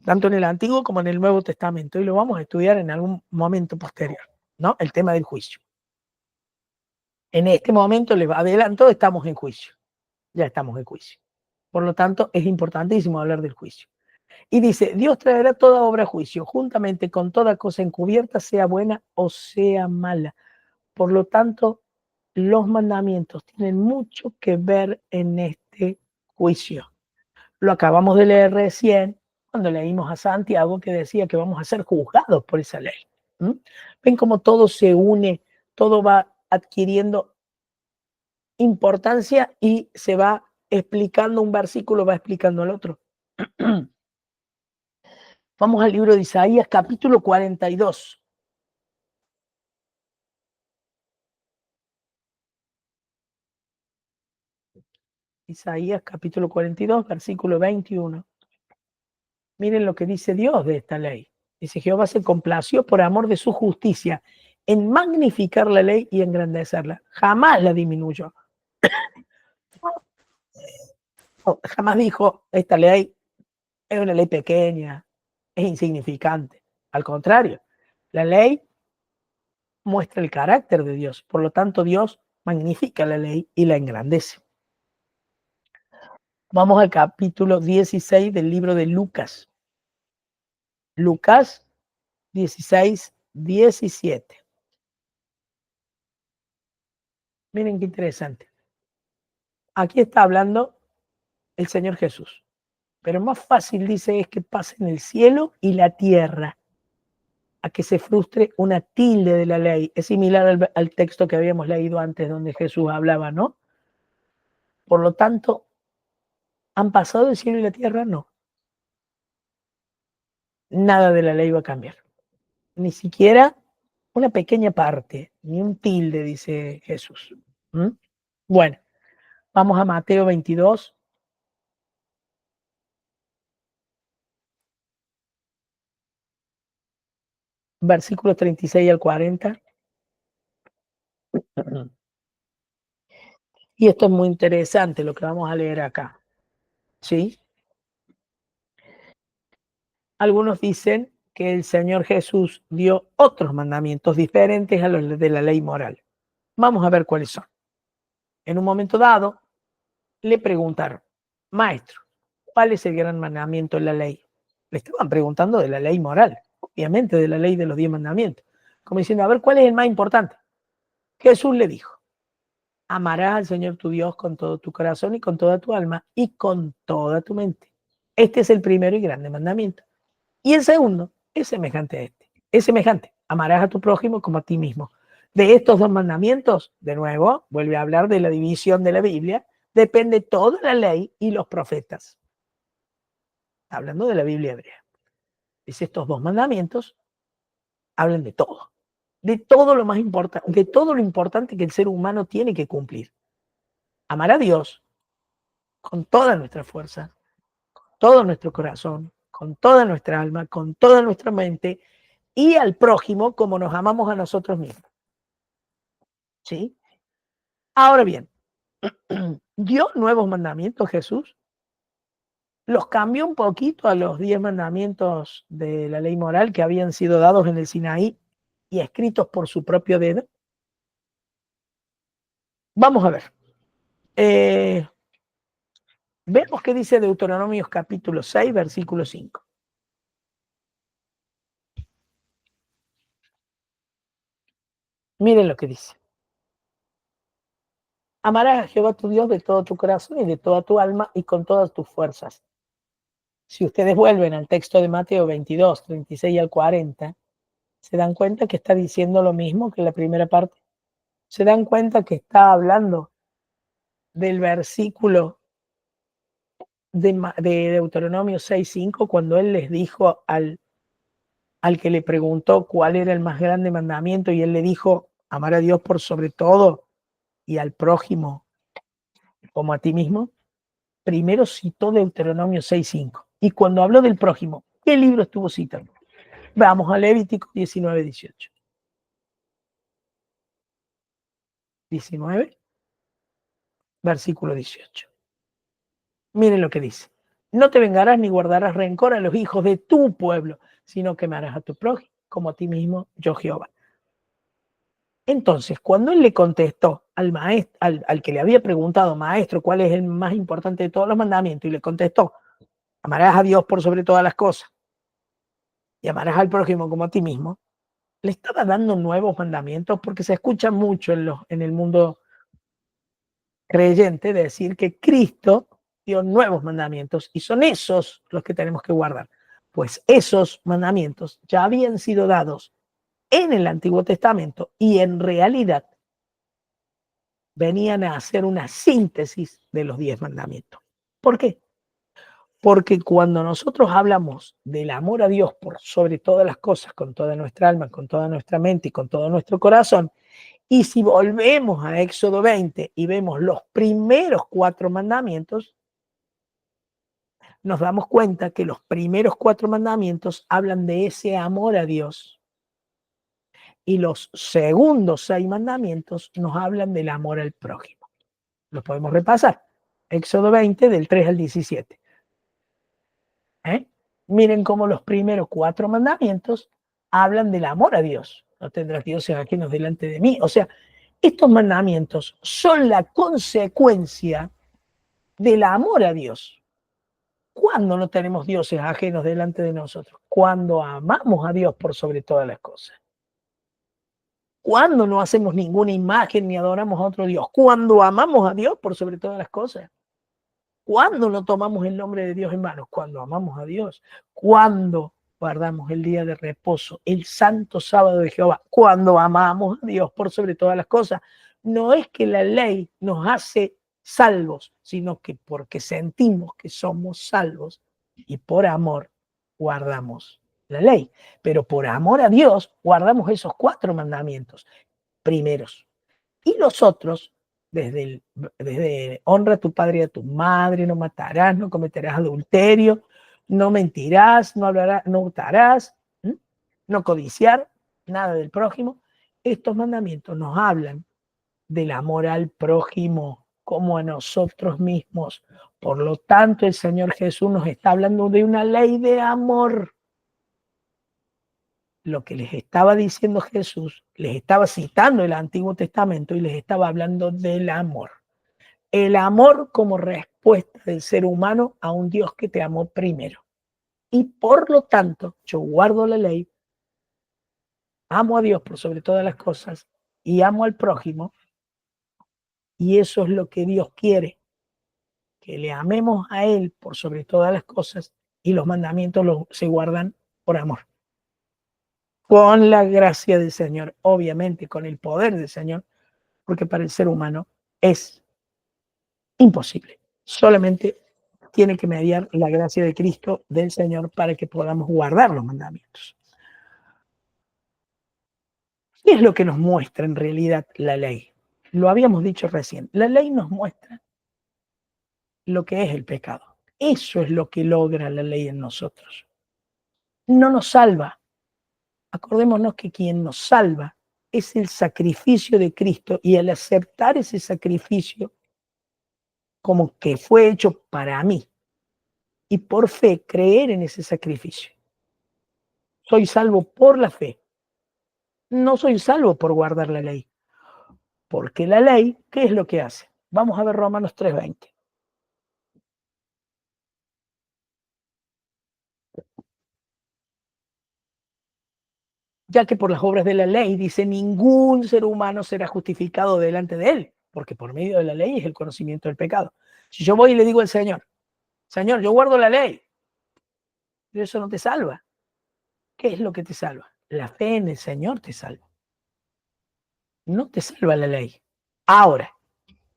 tanto en el Antiguo como en el Nuevo Testamento, y lo vamos a estudiar en algún momento posterior, ¿no? El tema del juicio. En este momento, les adelanto, estamos en juicio, ya estamos en juicio. Por lo tanto, es importantísimo hablar del juicio. Y dice, Dios traerá toda obra a juicio, juntamente con toda cosa encubierta, sea buena o sea mala. Por lo tanto, los mandamientos tienen mucho que ver en este juicio. Lo acabamos de leer recién cuando leímos a Santiago que decía que vamos a ser juzgados por esa ley. ¿Mm? Ven cómo todo se une, todo va adquiriendo importancia y se va explicando un versículo, va explicando el otro. Vamos al libro de Isaías, capítulo 42. Isaías, capítulo 42, versículo 21. Miren lo que dice Dios de esta ley. Dice, Jehová se complació por amor de su justicia en magnificar la ley y engrandecerla. Jamás la disminuyó. Jamás dijo, esta ley es una ley pequeña, es insignificante. Al contrario, la ley muestra el carácter de Dios. Por lo tanto, Dios magnifica la ley y la engrandece. Vamos al capítulo 16 del libro de Lucas. Lucas 16, 17. Miren qué interesante. Aquí está hablando el Señor Jesús. Pero más fácil, dice, es que pasen el cielo y la tierra a que se frustre una tilde de la ley. Es similar al texto que habíamos leído antes donde Jesús hablaba, ¿no? Por lo tanto, ¿han pasado el cielo y la tierra? No. Nada de la ley va a cambiar. Ni siquiera una pequeña parte, ni un tilde, dice Jesús. ¿Mm? Bueno, vamos a Mateo 22. Versículos 36 al 40. Y esto es muy interesante lo que vamos a leer acá. ¿Sí? Algunos dicen que el Señor Jesús dio otros mandamientos diferentes a los de la ley moral. Vamos a ver cuáles son. En un momento dado, le preguntaron, maestro, ¿cuál es el gran mandamiento de la ley? Le estaban preguntando de la ley moral, obviamente de la ley de los 10 mandamientos. Como diciendo, a ver, ¿cuál es el más importante? Jesús le dijo, amarás al Señor tu Dios con todo tu corazón y con toda tu alma y con toda tu mente. Este es el primero y grande mandamiento. Y el segundo es semejante a este. Es semejante. Amarás a tu prójimo como a ti mismo. De estos dos mandamientos, de nuevo, vuelve a hablar de la división de la Biblia, depende toda la ley y los profetas. Hablando de la Biblia hebrea. Dice, estos dos mandamientos hablan de todo lo más importante, de todo lo importante que el ser humano tiene que cumplir. Amar a Dios con toda nuestra fuerza, todo nuestro corazón, con toda nuestra alma, con toda nuestra mente y al prójimo como nos amamos a nosotros mismos. ¿Sí? Ahora bien, dio nuevos mandamientos Jesús, los cambió un poquito a los 10 mandamientos de la ley moral que habían sido dados en el Sinaí y escritos por su propio dedo. Vamos a ver. Vemos qué dice Deuteronomios capítulo 6, versículo 5. Miren lo que dice. Amarás a Jehová tu Dios de todo tu corazón y de toda tu alma y con todas tus fuerzas. Si ustedes vuelven al texto de Mateo 22, 36 al 40, se dan cuenta que está diciendo lo mismo que la primera parte. Se dan cuenta que está hablando del versículo de Deuteronomio 6:5, cuando él les dijo al que le preguntó cuál era el más grande mandamiento, y él le dijo, amar a Dios por sobre todo y al prójimo como a ti mismo. Primero citó Deuteronomio 6:5. Y cuando habló del prójimo, ¿qué libro estuvo citando? Vamos a Levítico 19:18. 19, versículo 18. Miren lo que dice. No te vengarás ni guardarás rencor a los hijos de tu pueblo, sino que amarás a tu prójimo como a ti mismo, yo Jehová. Entonces, cuando él le contestó al maestro, al que le había preguntado, maestro, ¿cuál es el más importante de todos los mandamientos? Y le contestó, amarás a Dios por sobre todas las cosas y amarás al prójimo como a ti mismo. Le estaba dando nuevos mandamientos, porque se escucha mucho en el mundo creyente decir que Cristo dio nuevos mandamientos y son esos los que tenemos que guardar. Pues esos mandamientos ya habían sido dados en el Antiguo Testamento y en realidad venían a hacer una síntesis de los 10 mandamientos. ¿Por qué? Porque cuando nosotros hablamos del amor a Dios por sobre todas las cosas, con toda nuestra alma, con toda nuestra mente y con todo nuestro corazón, y si volvemos a Éxodo 20 y vemos los primeros 4 mandamientos, nos damos cuenta que los primeros 4 mandamientos hablan de ese amor a Dios y los segundos 6 mandamientos nos hablan del amor al prójimo. Los podemos repasar. Éxodo 20 del 3 al 17. ¿Eh? Miren cómo los primeros 4 mandamientos hablan del amor a Dios. No tendrás dioses ajenos delante de mí. O sea, estos mandamientos son la consecuencia del amor a Dios. ¿Cuándo no tenemos dioses ajenos delante de nosotros? Cuando amamos a Dios por sobre todas las cosas. Cuando no hacemos ninguna imagen ni adoramos a otro Dios. Cuando amamos a Dios por sobre todas las cosas. ¿Cuándo no tomamos el nombre de Dios en manos? Cuando amamos a Dios. Cuando guardamos el día de reposo, el santo sábado de Jehová. Cuando amamos a Dios por sobre todas las cosas. No es que la ley nos hace salvos, sino que porque sentimos que somos salvos y por amor guardamos la ley. Pero por amor a Dios guardamos esos 4 mandamientos primeros. Y los otros, desde honra a tu padre y a tu madre, no matarás, no cometerás adulterio, no mentirás, no hablarás, no hurtarás, no codiciar, nada del prójimo. Estos mandamientos nos hablan del amor al prójimo como a nosotros mismos. Por lo tanto, el Señor Jesús nos está hablando de una ley de amor. Lo que les estaba diciendo Jesús, les estaba citando el Antiguo Testamento y les estaba hablando del amor. El amor como respuesta del ser humano a un Dios que te amó primero. Y por lo tanto, yo guardo la ley, amo a Dios por sobre todas las cosas y amo al prójimo. Y eso es lo que Dios quiere, que le amemos a Él por sobre todas las cosas, y los mandamientos se guardan por amor. Con la gracia del Señor, obviamente, con el poder del Señor, porque para el ser humano es imposible. Solamente tiene que mediar la gracia de Cristo, del Señor, para que podamos guardar los mandamientos. ¿Qué es lo que nos muestra en realidad la ley? Lo habíamos dicho recién. La ley nos muestra lo que es el pecado. Eso es lo que logra la ley en nosotros. No nos salva. Acordémonos que quien nos salva es el sacrificio de Cristo, y al aceptar ese sacrificio como que fue hecho para mí y por fe creer en ese sacrificio, soy salvo por la fe. No soy salvo por guardar la ley, porque la ley, ¿qué es lo que hace? Vamos a ver Romanos 3:20. ya que por las obras de la ley, dice, ningún ser humano será justificado delante de él, porque por medio de la ley es el conocimiento del pecado. Si yo voy y le digo al Señor, Señor, yo guardo la ley, pero eso no te salva. ¿Qué es lo que te salva? La fe en el Señor te salva. No te salva la ley. Ahora,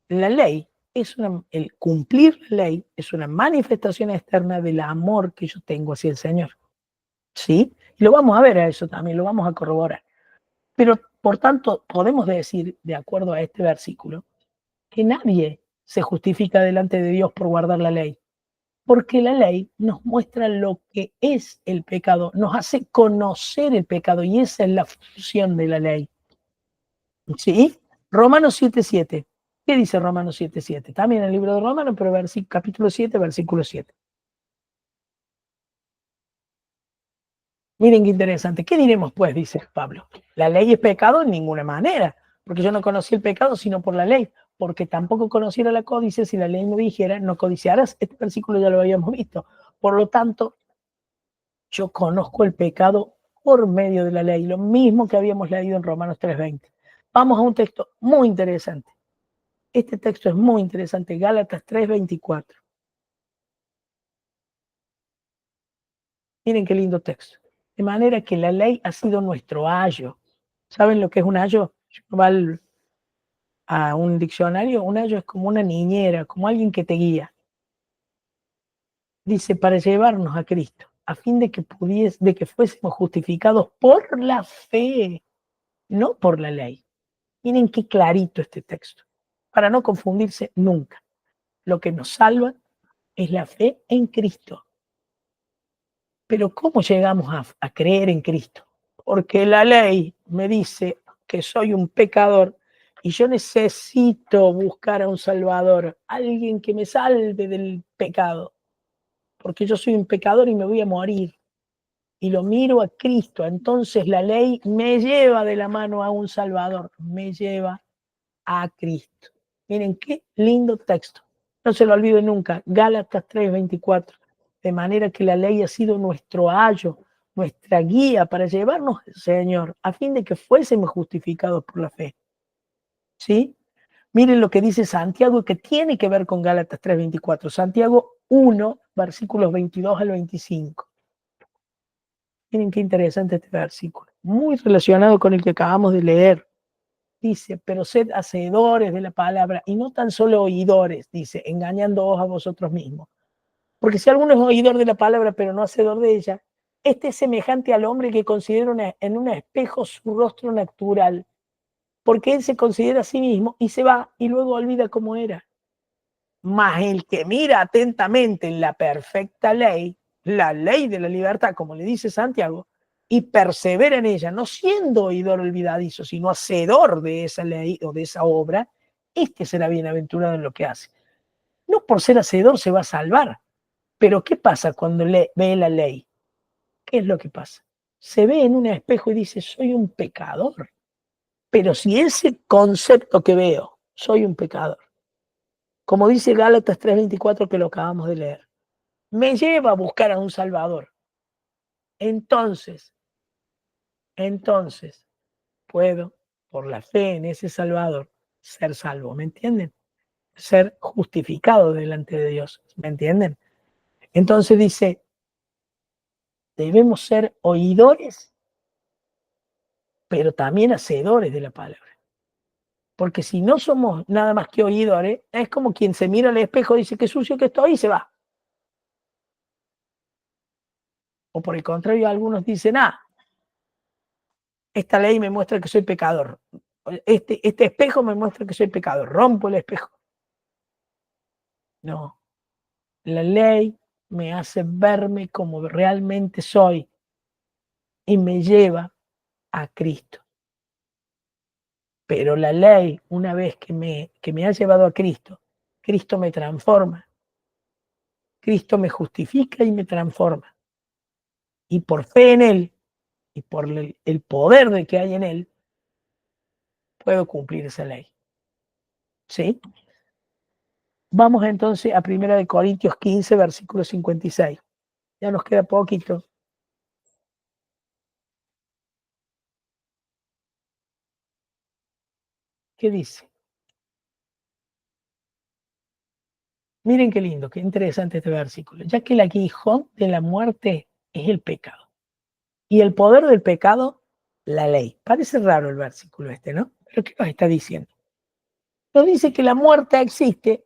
la ley es el cumplir la ley es una manifestación externa del amor que yo tengo hacia el Señor. ¿Sí? Y lo vamos a ver a eso también, lo vamos a corroborar. Pero, por tanto, podemos decir, de acuerdo a este versículo, que nadie se justifica delante de Dios por guardar la ley, porque la ley nos muestra lo que es el pecado, nos hace conocer el pecado y esa es la función de la ley. ¿Sí? Romanos 7:7. ¿Qué dice Romanos 7:7? También en el libro de Romanos, pero capítulo 7, versículo 7. Miren qué interesante. ¿Qué diremos pues? Dice Pablo. ¿La ley es pecado? En ninguna manera, porque yo no conocí el pecado sino por la ley, porque tampoco conociera la codicia si la ley me dijera, no codiciarás. Este versículo ya lo habíamos visto. Por lo tanto, yo conozco el pecado por medio de la ley, lo mismo que habíamos leído en Romanos 3:20. Vamos a un texto muy interesante. Este texto es muy interesante, Gálatas 3:24. Miren qué lindo texto. De manera que la ley ha sido nuestro ayo. ¿Saben lo que es un ayo? Si uno va a un diccionario, un ayo es como una niñera, como alguien que te guía. Dice, para llevarnos a Cristo, a fin de que fuésemos justificados por la fe, no por la ley. Miren qué clarito este texto, para no confundirse nunca. Lo que nos salva es la fe en Cristo. Pero ¿cómo llegamos a creer en Cristo? Porque la ley me dice que soy un pecador y yo necesito buscar a un salvador, alguien que me salve del pecado, porque yo soy un pecador y me voy a morir. Y lo miro a Cristo, entonces la ley me lleva de la mano a un salvador, me lleva a Cristo. Miren qué lindo texto. No se lo olvide nunca. Gálatas 3:24. De manera que la ley ha sido nuestro ayo, nuestra guía para llevarnos al Señor, a fin de que fuésemos justificados por la fe. ¿Sí? Miren lo que dice Santiago, que tiene que ver con Gálatas 3:24. Santiago 1, versículos 22 al 25. Miren qué interesante este versículo. Muy relacionado con el que acabamos de leer. Dice, pero sed hacedores de la palabra y no tan solo oidores, dice, engañándoos a vosotros mismos. Porque si alguno es oidor de la palabra, pero no hacedor de ella, este es semejante al hombre que considera en un espejo su rostro natural, porque él se considera a sí mismo y se va y luego olvida cómo era. Mas el que mira atentamente en la perfecta ley, la ley de la libertad, como le dice Santiago, y persevera en ella, no siendo oidor olvidadizo, sino hacedor de esa ley o de esa obra, este será bienaventurado en lo que hace. No por ser hacedor se va a salvar, pero ¿qué pasa cuando ve la ley? ¿Qué es lo que pasa? Se ve en un espejo y dice, soy un pecador. Pero si ese concepto que veo, soy un pecador, como dice Gálatas 3:24 que lo acabamos de leer, me lleva a buscar a un Salvador. Entonces, entonces puedo, por la fe en ese Salvador, ser salvo, ¿me entienden? Ser justificado delante de Dios, ¿me entienden? Entonces dice, debemos ser oidores, pero también hacedores de la palabra. Porque si no somos nada más que oidores, es como quien se mira al espejo y dice, qué sucio que estoy y se va. O por el contrario, algunos dicen, esta ley me muestra que soy pecador. Este espejo me muestra que soy pecador. Rompo el espejo. No, la ley me hace verme como realmente soy y me lleva a Cristo. Pero la ley, una vez que me ha llevado a Cristo, Cristo me transforma. Cristo me justifica y me transforma. Y por fe en Él y por el poder de que hay en Él, puedo cumplir esa ley. ¿Sí? Vamos entonces a 1 Corintios 15, versículo 56. Ya nos queda poquito. ¿Qué dice? Miren qué lindo, qué interesante este versículo. Ya que el aguijón de la muerte es el pecado. Y el poder del pecado, la ley. Parece raro el versículo este, ¿no? Pero ¿qué nos está diciendo? Nos dice que la muerte existe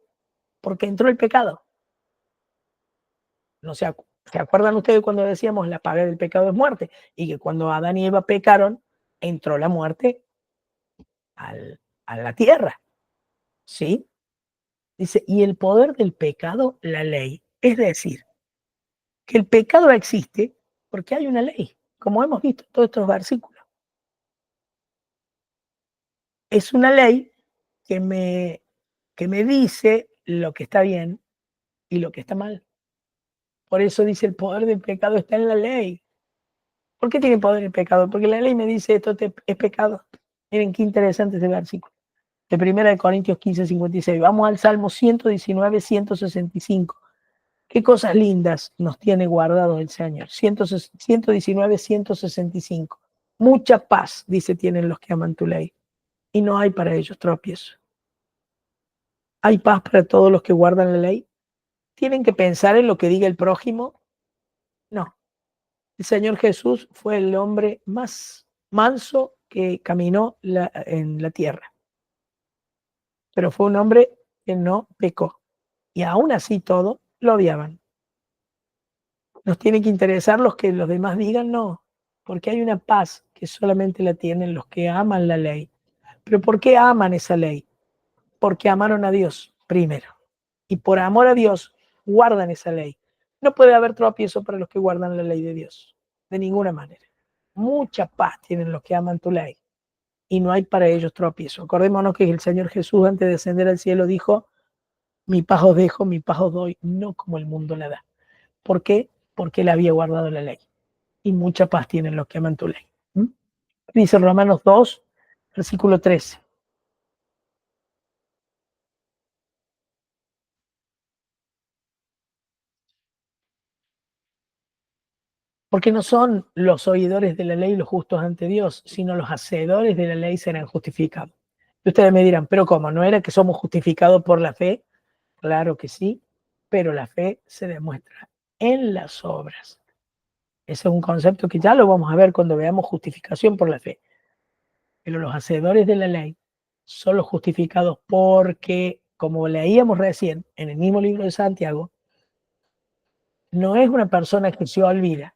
porque entró el pecado. No ¿se acuerdan ustedes cuando decíamos la paga del pecado es muerte? Y que cuando Adán y Eva pecaron, entró la muerte a la tierra. ¿Sí? Dice, y el poder del pecado, la ley. Es decir, que el pecado existe porque hay una ley, como hemos visto en todos estos versículos. Es una ley que me dice lo que está bien y lo que está mal. Por eso dice el poder del pecado está en la ley. ¿Por qué tiene poder el pecado? Porque la ley me dice esto es pecado. Miren qué interesante ese versículo. De 1 Corintios 15:56. Vamos al Salmo 119, 165. Qué cosas lindas nos tiene guardados el Señor. 119, 165. Mucha paz, dice, tienen los que aman tu ley. Y no hay para ellos tropiezo. ¿Hay paz para todos los que guardan la ley? ¿Tienen que pensar en lo que diga el prójimo? No. El Señor Jesús fue el hombre más manso que caminó en la tierra. Pero fue un hombre que no pecó. Y aún así todo lo odiaban. Nos tiene que interesar los que los demás digan no, porque hay una paz que solamente la tienen los que aman la ley. ¿Pero por qué aman esa ley? Porque amaron a Dios primero. Y por amor a Dios guardan esa ley. No puede haber tropiezo para los que guardan la ley de Dios, de ninguna manera. Mucha paz tienen los que aman tu ley y no hay para ellos tropiezo. Acordémonos que el Señor Jesús antes de descender al cielo dijo, mi paz os dejo, mi paz os doy, no como el mundo la da. ¿Por qué? Porque él había guardado la ley. Y mucha paz tienen los que aman tu ley. ¿Mm? Dice Romanos 2, versículo 13. Porque no son los oidores de la ley los justos ante Dios, sino los hacedores de la ley serán justificados. Y ustedes me dirán, pero ¿cómo? ¿No era que somos justificados por la fe? Claro que sí, pero la fe se demuestra en las obras. Ese es un concepto que ya lo vamos a ver cuando veamos justificación por la fe. Pero los hacedores de la ley son los justificados porque, como leíamos recién en el mismo libro de Santiago, no es una persona que se olvida,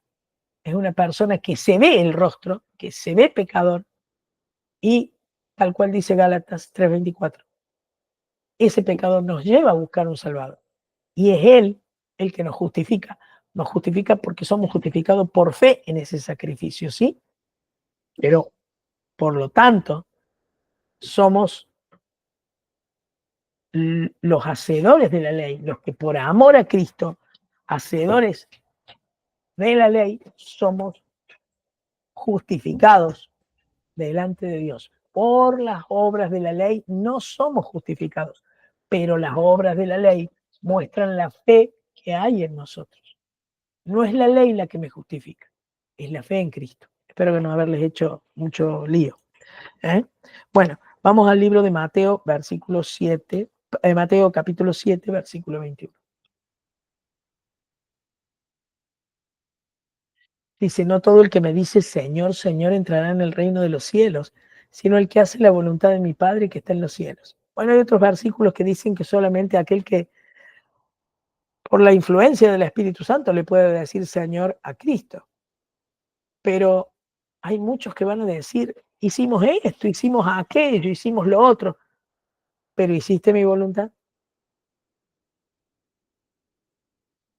es una persona que se ve el rostro, que se ve pecador y, tal cual dice Gálatas 3:24, ese pecador nos lleva a buscar un Salvador. Y es Él el que nos justifica. Nos justifica porque somos justificados por fe en ese sacrificio, ¿sí? Pero, por lo tanto, somos los hacedores de la ley, los que por amor a Cristo, hacedores de la ley, somos justificados delante de Dios. Por las obras de la ley no somos justificados, pero las obras de la ley muestran la fe que hay en nosotros. No es la ley la que me justifica, es la fe en Cristo. Espero que no haberles hecho mucho lío. ¿Eh? Bueno, vamos al libro de Mateo, versículo 7, Mateo capítulo 7, versículo 21. Dice, no todo el que me dice Señor, Señor entrará en el reino de los cielos, sino el que hace la voluntad de mi Padre que está en los cielos. Bueno, hay otros versículos que dicen que solamente aquel que por la influencia del Espíritu Santo le puede decir Señor a Cristo. Pero hay muchos que van a decir, hicimos esto, hicimos aquello, hicimos lo otro, pero hiciste mi voluntad.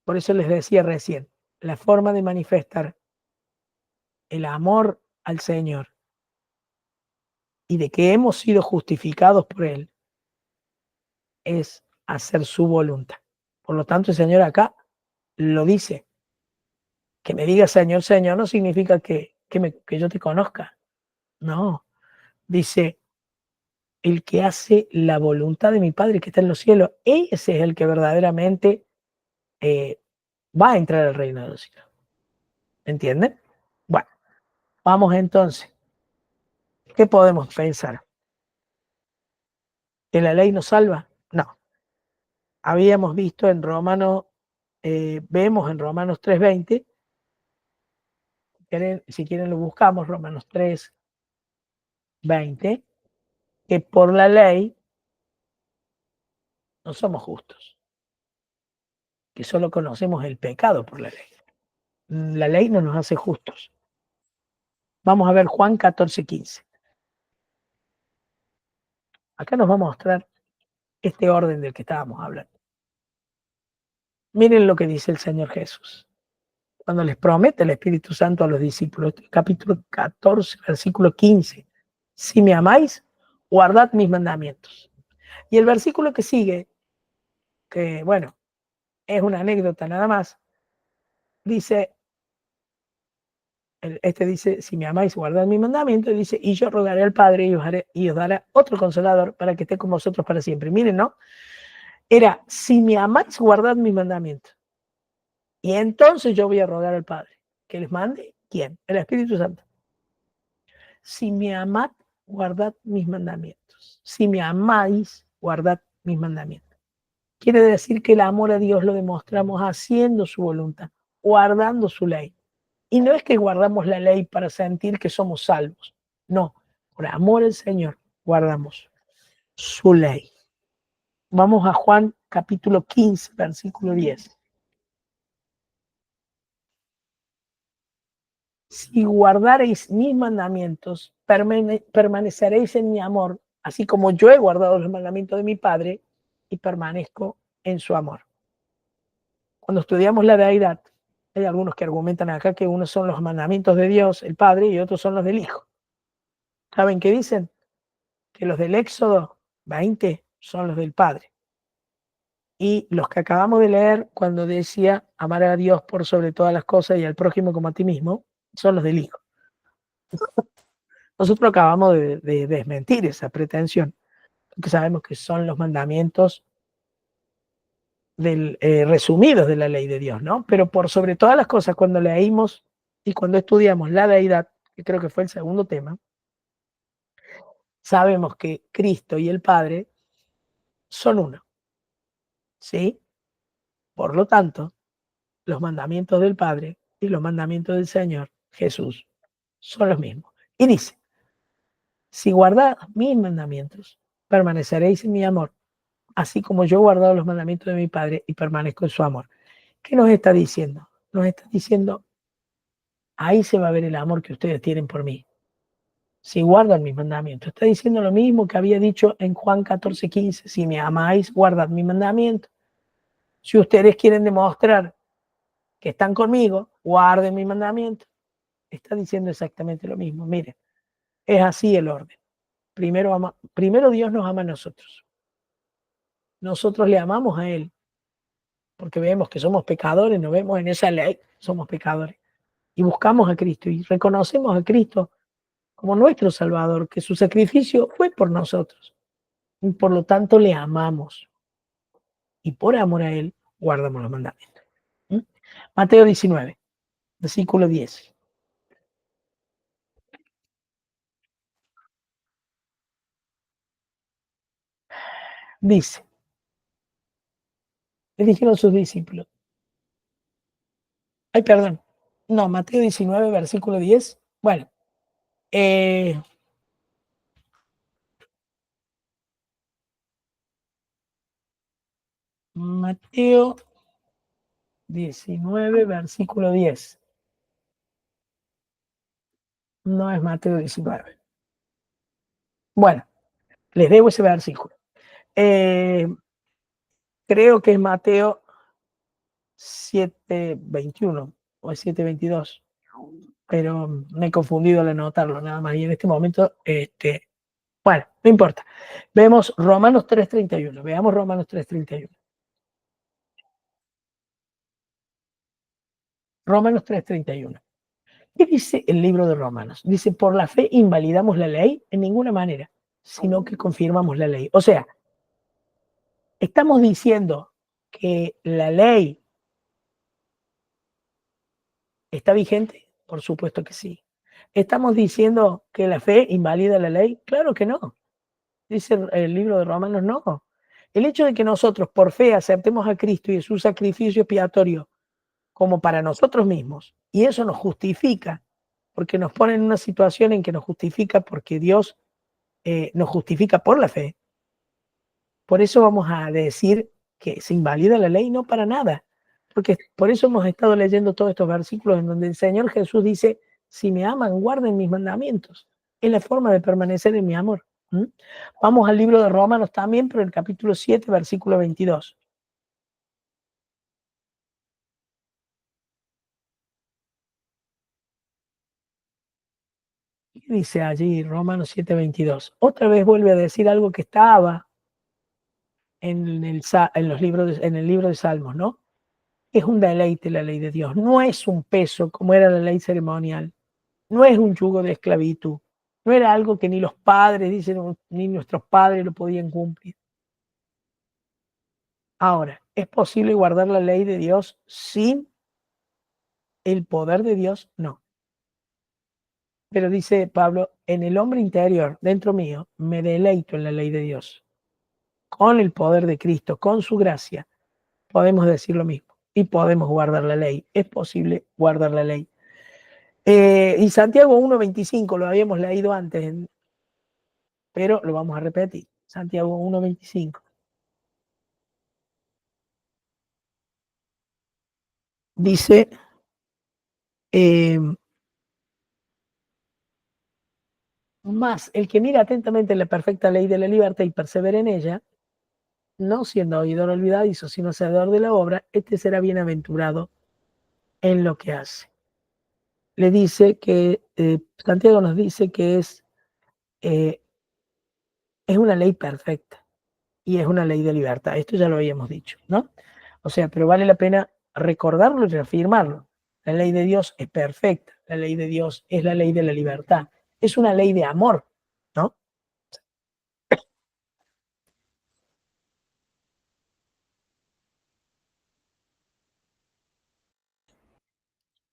Por eso les decía recién, la forma de manifestar el amor al Señor y de que hemos sido justificados por Él es hacer su voluntad. Por lo tanto, el Señor acá lo dice. Que me diga Señor, Señor no significa que yo te conozca. No, dice, el que hace la voluntad de mi Padre que está en los cielos, ese es el que verdaderamente eh, va a entrar al reino de los cielos. ¿Entienden? Bueno, vamos entonces. ¿Qué podemos pensar? ¿Que la ley nos salva? No. Habíamos visto en Romanos, vemos en Romanos 3:20, si quieren lo buscamos, Romanos 3:20, que por la ley no somos justos, que solo conocemos el pecado por la ley. La ley no nos hace justos. Vamos a ver Juan 14:15. Acá nos va a mostrar este orden del que estábamos hablando. Miren lo que dice el Señor Jesús. Cuando les promete el Espíritu Santo a los discípulos, capítulo 14, versículo 15. Si me amáis, guardad mis mandamientos. Y el versículo que sigue, que bueno, es una anécdota nada más, dice, dice, si me amáis, guardad mis mandamientos, dice, y yo rogaré al Padre y os daré otro consolador para que esté con vosotros para siempre. Miren, ¿no? Era, si me amáis, guardad mis mandamientos. Y entonces yo voy a rogar al Padre que les mande, ¿quién? El Espíritu Santo. Si me amad, guardad mis mandamientos. Si me amáis, guardad mis mandamientos. Quiere decir que el amor a Dios lo demostramos haciendo su voluntad, guardando su ley. Y no es que guardamos la ley para sentir que somos salvos. No, por amor al Señor guardamos su ley. Vamos a Juan capítulo 15, versículo 10. Si guardareis mis mandamientos, permaneceréis en mi amor, así como yo he guardado los mandamientos de mi Padre y permanezco en su amor. Cuando estudiamos la deidad, hay algunos que argumentan acá que unos son los mandamientos de Dios, el Padre, y otros son los del Hijo. ¿Saben qué dicen? Que los del Éxodo 20 son los del Padre. Y los que acabamos de leer, cuando decía amar a Dios por sobre todas las cosas y al prójimo como a ti mismo, son los del Hijo. Nosotros acabamos de desmentir esa pretensión, porque sabemos que son los mandamientos resumidos de la ley de Dios, ¿no? Pero por sobre todas las cosas, cuando leímos y cuando estudiamos la deidad, que creo que fue el segundo tema, sabemos que Cristo y el Padre son uno, ¿sí? Por lo tanto, los mandamientos del Padre y los mandamientos del Señor Jesús son los mismos. Y dice, si guardad mis mandamientos, permaneceréis en mi amor, así como yo he guardado los mandamientos de mi Padre y permanezco en su amor. ¿Qué nos está diciendo? Nos está diciendo, ahí se va a ver el amor que ustedes tienen por mí. Si guardan mis mandamientos. Está diciendo lo mismo que había dicho en Juan 14:15. Si me amáis, guardad mis mandamientos. Si ustedes quieren demostrar que están conmigo, guarden mis mandamientos. Está diciendo exactamente lo mismo. Miren, es así el orden. Primero Dios nos ama a nosotros. Nosotros le amamos a Él porque vemos que somos pecadores, nos vemos en esa ley, somos pecadores. Y buscamos a Cristo y reconocemos a Cristo como nuestro Salvador, que su sacrificio fue por nosotros. Y por lo tanto le amamos. Y por amor a Él guardamos los mandamientos. ¿Mm? Mateo 19, versículo 10. Dice, le dijeron sus discípulos, ay, perdón, no, Mateo 19, versículo 10. Bueno, eh, Mateo 19, versículo 10. No es Mateo 19. Bueno, les debo ese versículo. Creo que es Mateo 7:21 o 7:22, pero me he confundido al anotarlo nada más. Y en este momento, bueno, no importa. Vemos Romanos 3:31. Veamos Romanos 3:31. Romanos 3:31. ¿Qué dice el libro de Romanos? Dice, por la fe invalidamos la ley en ninguna manera, sino que confirmamos la ley. O sea, estamos diciendo que la ley está vigente. Por supuesto que sí. ¿Estamos diciendo que la fe invalida la ley? Claro que no. Dice el libro de Romanos, no. El hecho de que nosotros por fe aceptemos a Cristo y su sacrificio expiatorio como para nosotros mismos, y eso nos justifica, porque nos pone en una situación en que nos justifica porque Dios nos justifica por la fe. Por eso vamos a decir que se invalida la ley, no para nada, porque por eso hemos estado leyendo todos estos versículos en donde el Señor Jesús dice, si me aman, guarden mis mandamientos. Es la forma de permanecer en mi amor. ¿Mm? Vamos al libro de Romanos también, pero el capítulo 7, versículo 22. ¿Qué dice allí Romanos 7, 22? Otra vez vuelve a decir algo que estaba en el libro de Salmos, ¿no? Es un deleite la ley de Dios, no es un peso como era la ley ceremonial, no es un yugo de esclavitud, no era algo que ni los padres, dicen, ni nuestros padres lo podían cumplir. Ahora, ¿es posible guardar la ley de Dios sin el poder de Dios? No. Pero dice Pablo, en el hombre interior, dentro mío, me deleito en la ley de Dios. Con el poder de Cristo, con su gracia, podemos decir lo mismo y podemos guardar la ley. Es posible guardar la ley. Y Santiago 1.25 lo habíamos leído antes, pero lo vamos a repetir. Santiago 1.25. Dice, eh, más el que mira atentamente la perfecta ley de la libertad y persevera en ella, no siendo oidor olvidadizo, sino hacedor de la obra, este será bienaventurado en lo que hace. Le dice que, Santiago nos dice que eh, es una ley perfecta y es una ley de libertad. Esto ya lo habíamos dicho, ¿no? O sea, pero vale la pena recordarlo y reafirmarlo. La ley de Dios es perfecta, la ley de Dios es la ley de la libertad, es una ley de amor, ¿no?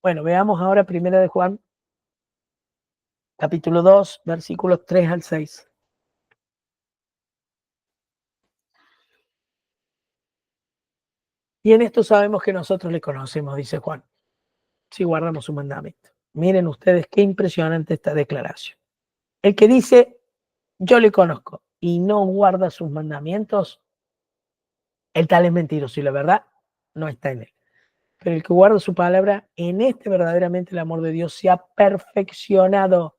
Bueno, veamos ahora primera de Juan, capítulo 2, versículos 3 al 6. Y en esto sabemos que nosotros le conocemos, dice Juan, si guardamos su mandamiento. Miren ustedes qué impresionante esta declaración. El que dice, yo le conozco y no guarda sus mandamientos, el tal es mentiroso y la verdad no está en él. Pero el que guarda su palabra, en este verdaderamente el amor de Dios se ha perfeccionado.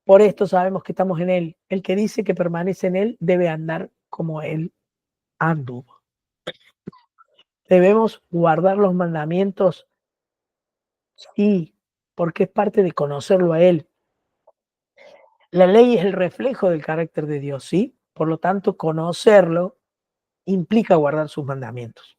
Por esto sabemos que estamos en él. El que dice que permanece en él debe andar como él anduvo. Debemos guardar los mandamientos, sí, porque es parte de conocerlo a él. La ley es el reflejo del carácter de Dios, sí. Por lo tanto, conocerlo implica guardar sus mandamientos.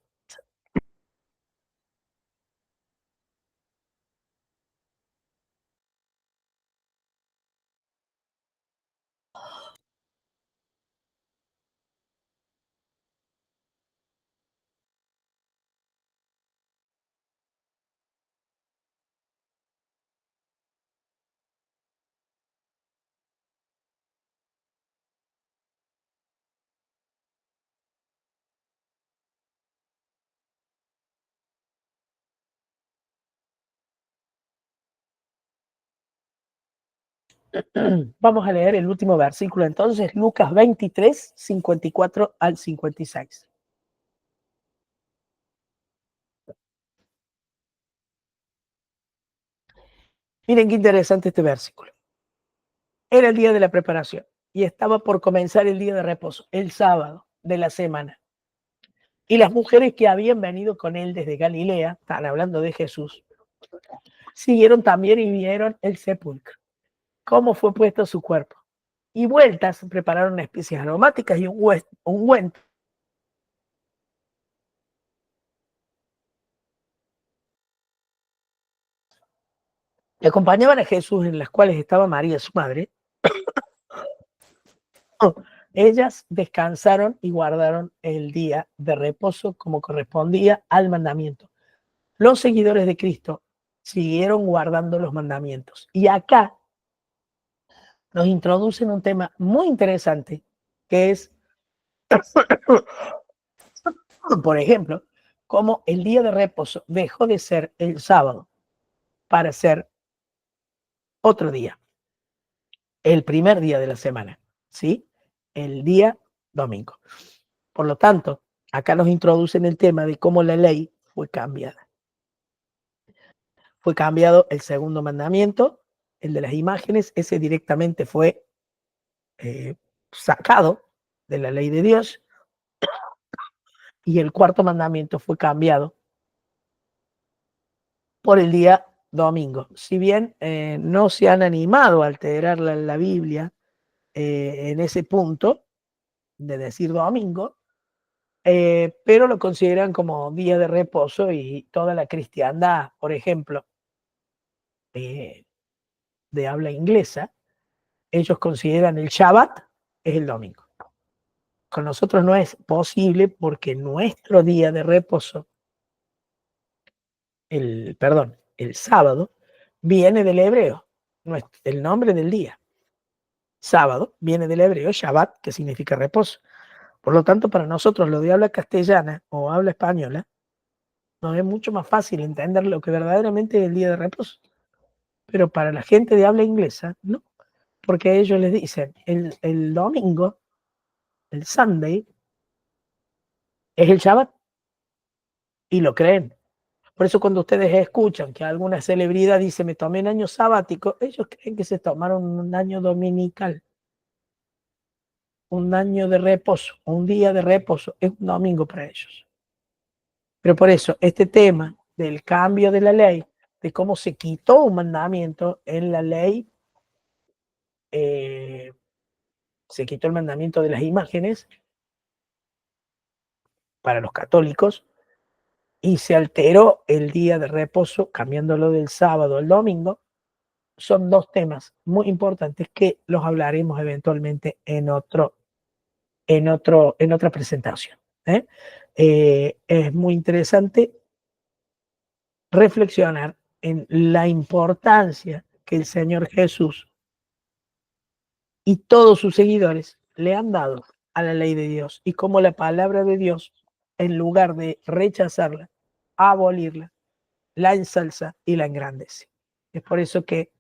Vamos a leer el último versículo entonces, Lucas 23, 54 al 56. Miren qué interesante este versículo. Era el día de la preparación y estaba por comenzar el día de reposo, el sábado de la semana. Y las mujeres que habían venido con él desde Galilea, están hablando de Jesús, siguieron también y vieron el sepulcro, cómo fue puesto su cuerpo. Y vueltas prepararon especies aromáticas y un ungüento. Y acompañaban a Jesús, en las cuales estaba María, su madre. Ellas descansaron y guardaron el día de reposo como correspondía al mandamiento. Los seguidores de Cristo siguieron guardando los mandamientos. Y acá nos introducen un tema muy interesante que es, por ejemplo, cómo el día de reposo dejó de ser el sábado para ser otro día, el primer día de la semana, ¿sí? El día domingo. Por lo tanto, acá nos introducen el tema de cómo la ley fue cambiada. Fue cambiado el segundo mandamiento, el de las imágenes, ese directamente fue sacado de la ley de Dios, y el cuarto mandamiento fue cambiado por el día domingo. Si bien no se han animado a alterar la Biblia en ese punto de decir domingo, pero lo consideran como día de reposo, y toda la cristiandad, por ejemplo, eh, de habla inglesa, ellos consideran el Shabbat es el domingo. Con nosotros no es posible porque nuestro día de reposo, el sábado, viene del hebreo, el nombre del día. Sábado viene del hebreo Shabbat, que significa reposo. Por lo tanto, para nosotros, lo de habla castellana o habla española, nos es mucho más fácil entender lo que verdaderamente es el día de reposo. Pero para la gente de habla inglesa, no, porque ellos les dicen el domingo, el Sunday, es el Shabbat, y lo creen. Por eso cuando ustedes escuchan que alguna celebridad dice me tomé un año sabático, ellos creen que se tomaron un año dominical, un año de reposo, un día de reposo, es un domingo para ellos. Pero por eso este tema del cambio de la ley, de cómo se quitó un mandamiento en la ley, se quitó el mandamiento de las imágenes para los católicos y se alteró el día de reposo cambiándolo del sábado al domingo. Son dos temas muy importantes que los hablaremos eventualmente en otra presentación. Es muy interesante reflexionar en la importancia que el Señor Jesús y todos sus seguidores le han dado a la ley de Dios, y cómo la palabra de Dios, en lugar de rechazarla, abolirla, la ensalza y la engrandece. Es por eso que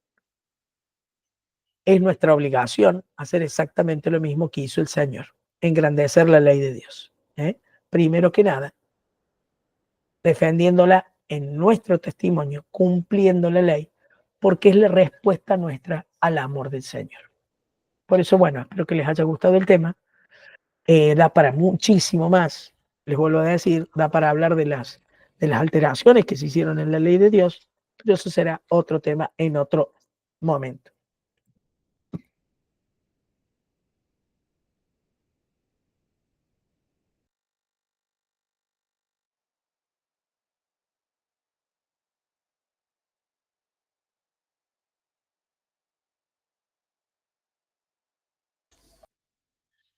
es nuestra obligación hacer exactamente lo mismo que hizo el Señor, engrandecer la ley de Dios. Primero que nada, defendiéndola en nuestro testimonio, cumpliendo la ley, porque es la respuesta nuestra al amor del Señor. Por eso, bueno, espero que les haya gustado el tema. Da para muchísimo más. Les vuelvo a decir, da para hablar de las alteraciones que se hicieron en la ley de Dios, pero eso será otro tema en otro momento.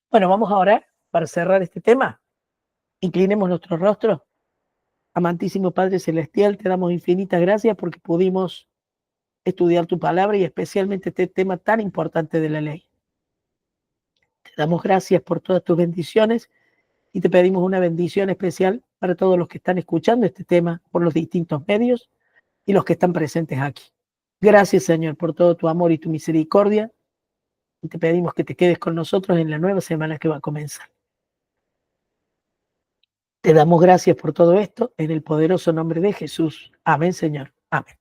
Bueno, vamos a orar para cerrar este tema. Inclinemos nuestro rostro. Amantísimo Padre Celestial, te damos infinitas gracias porque pudimos estudiar tu palabra y especialmente este tema tan importante de la ley. Te damos gracias por todas tus bendiciones y te pedimos una bendición especial para todos los que están escuchando este tema por los distintos medios y los que están presentes aquí. Gracias, Señor, por todo tu amor y tu misericordia, y te pedimos que te quedes con nosotros en la nueva semana que va a comenzar. Te damos gracias por todo esto en el poderoso nombre de Jesús. Amén, Señor. Amén.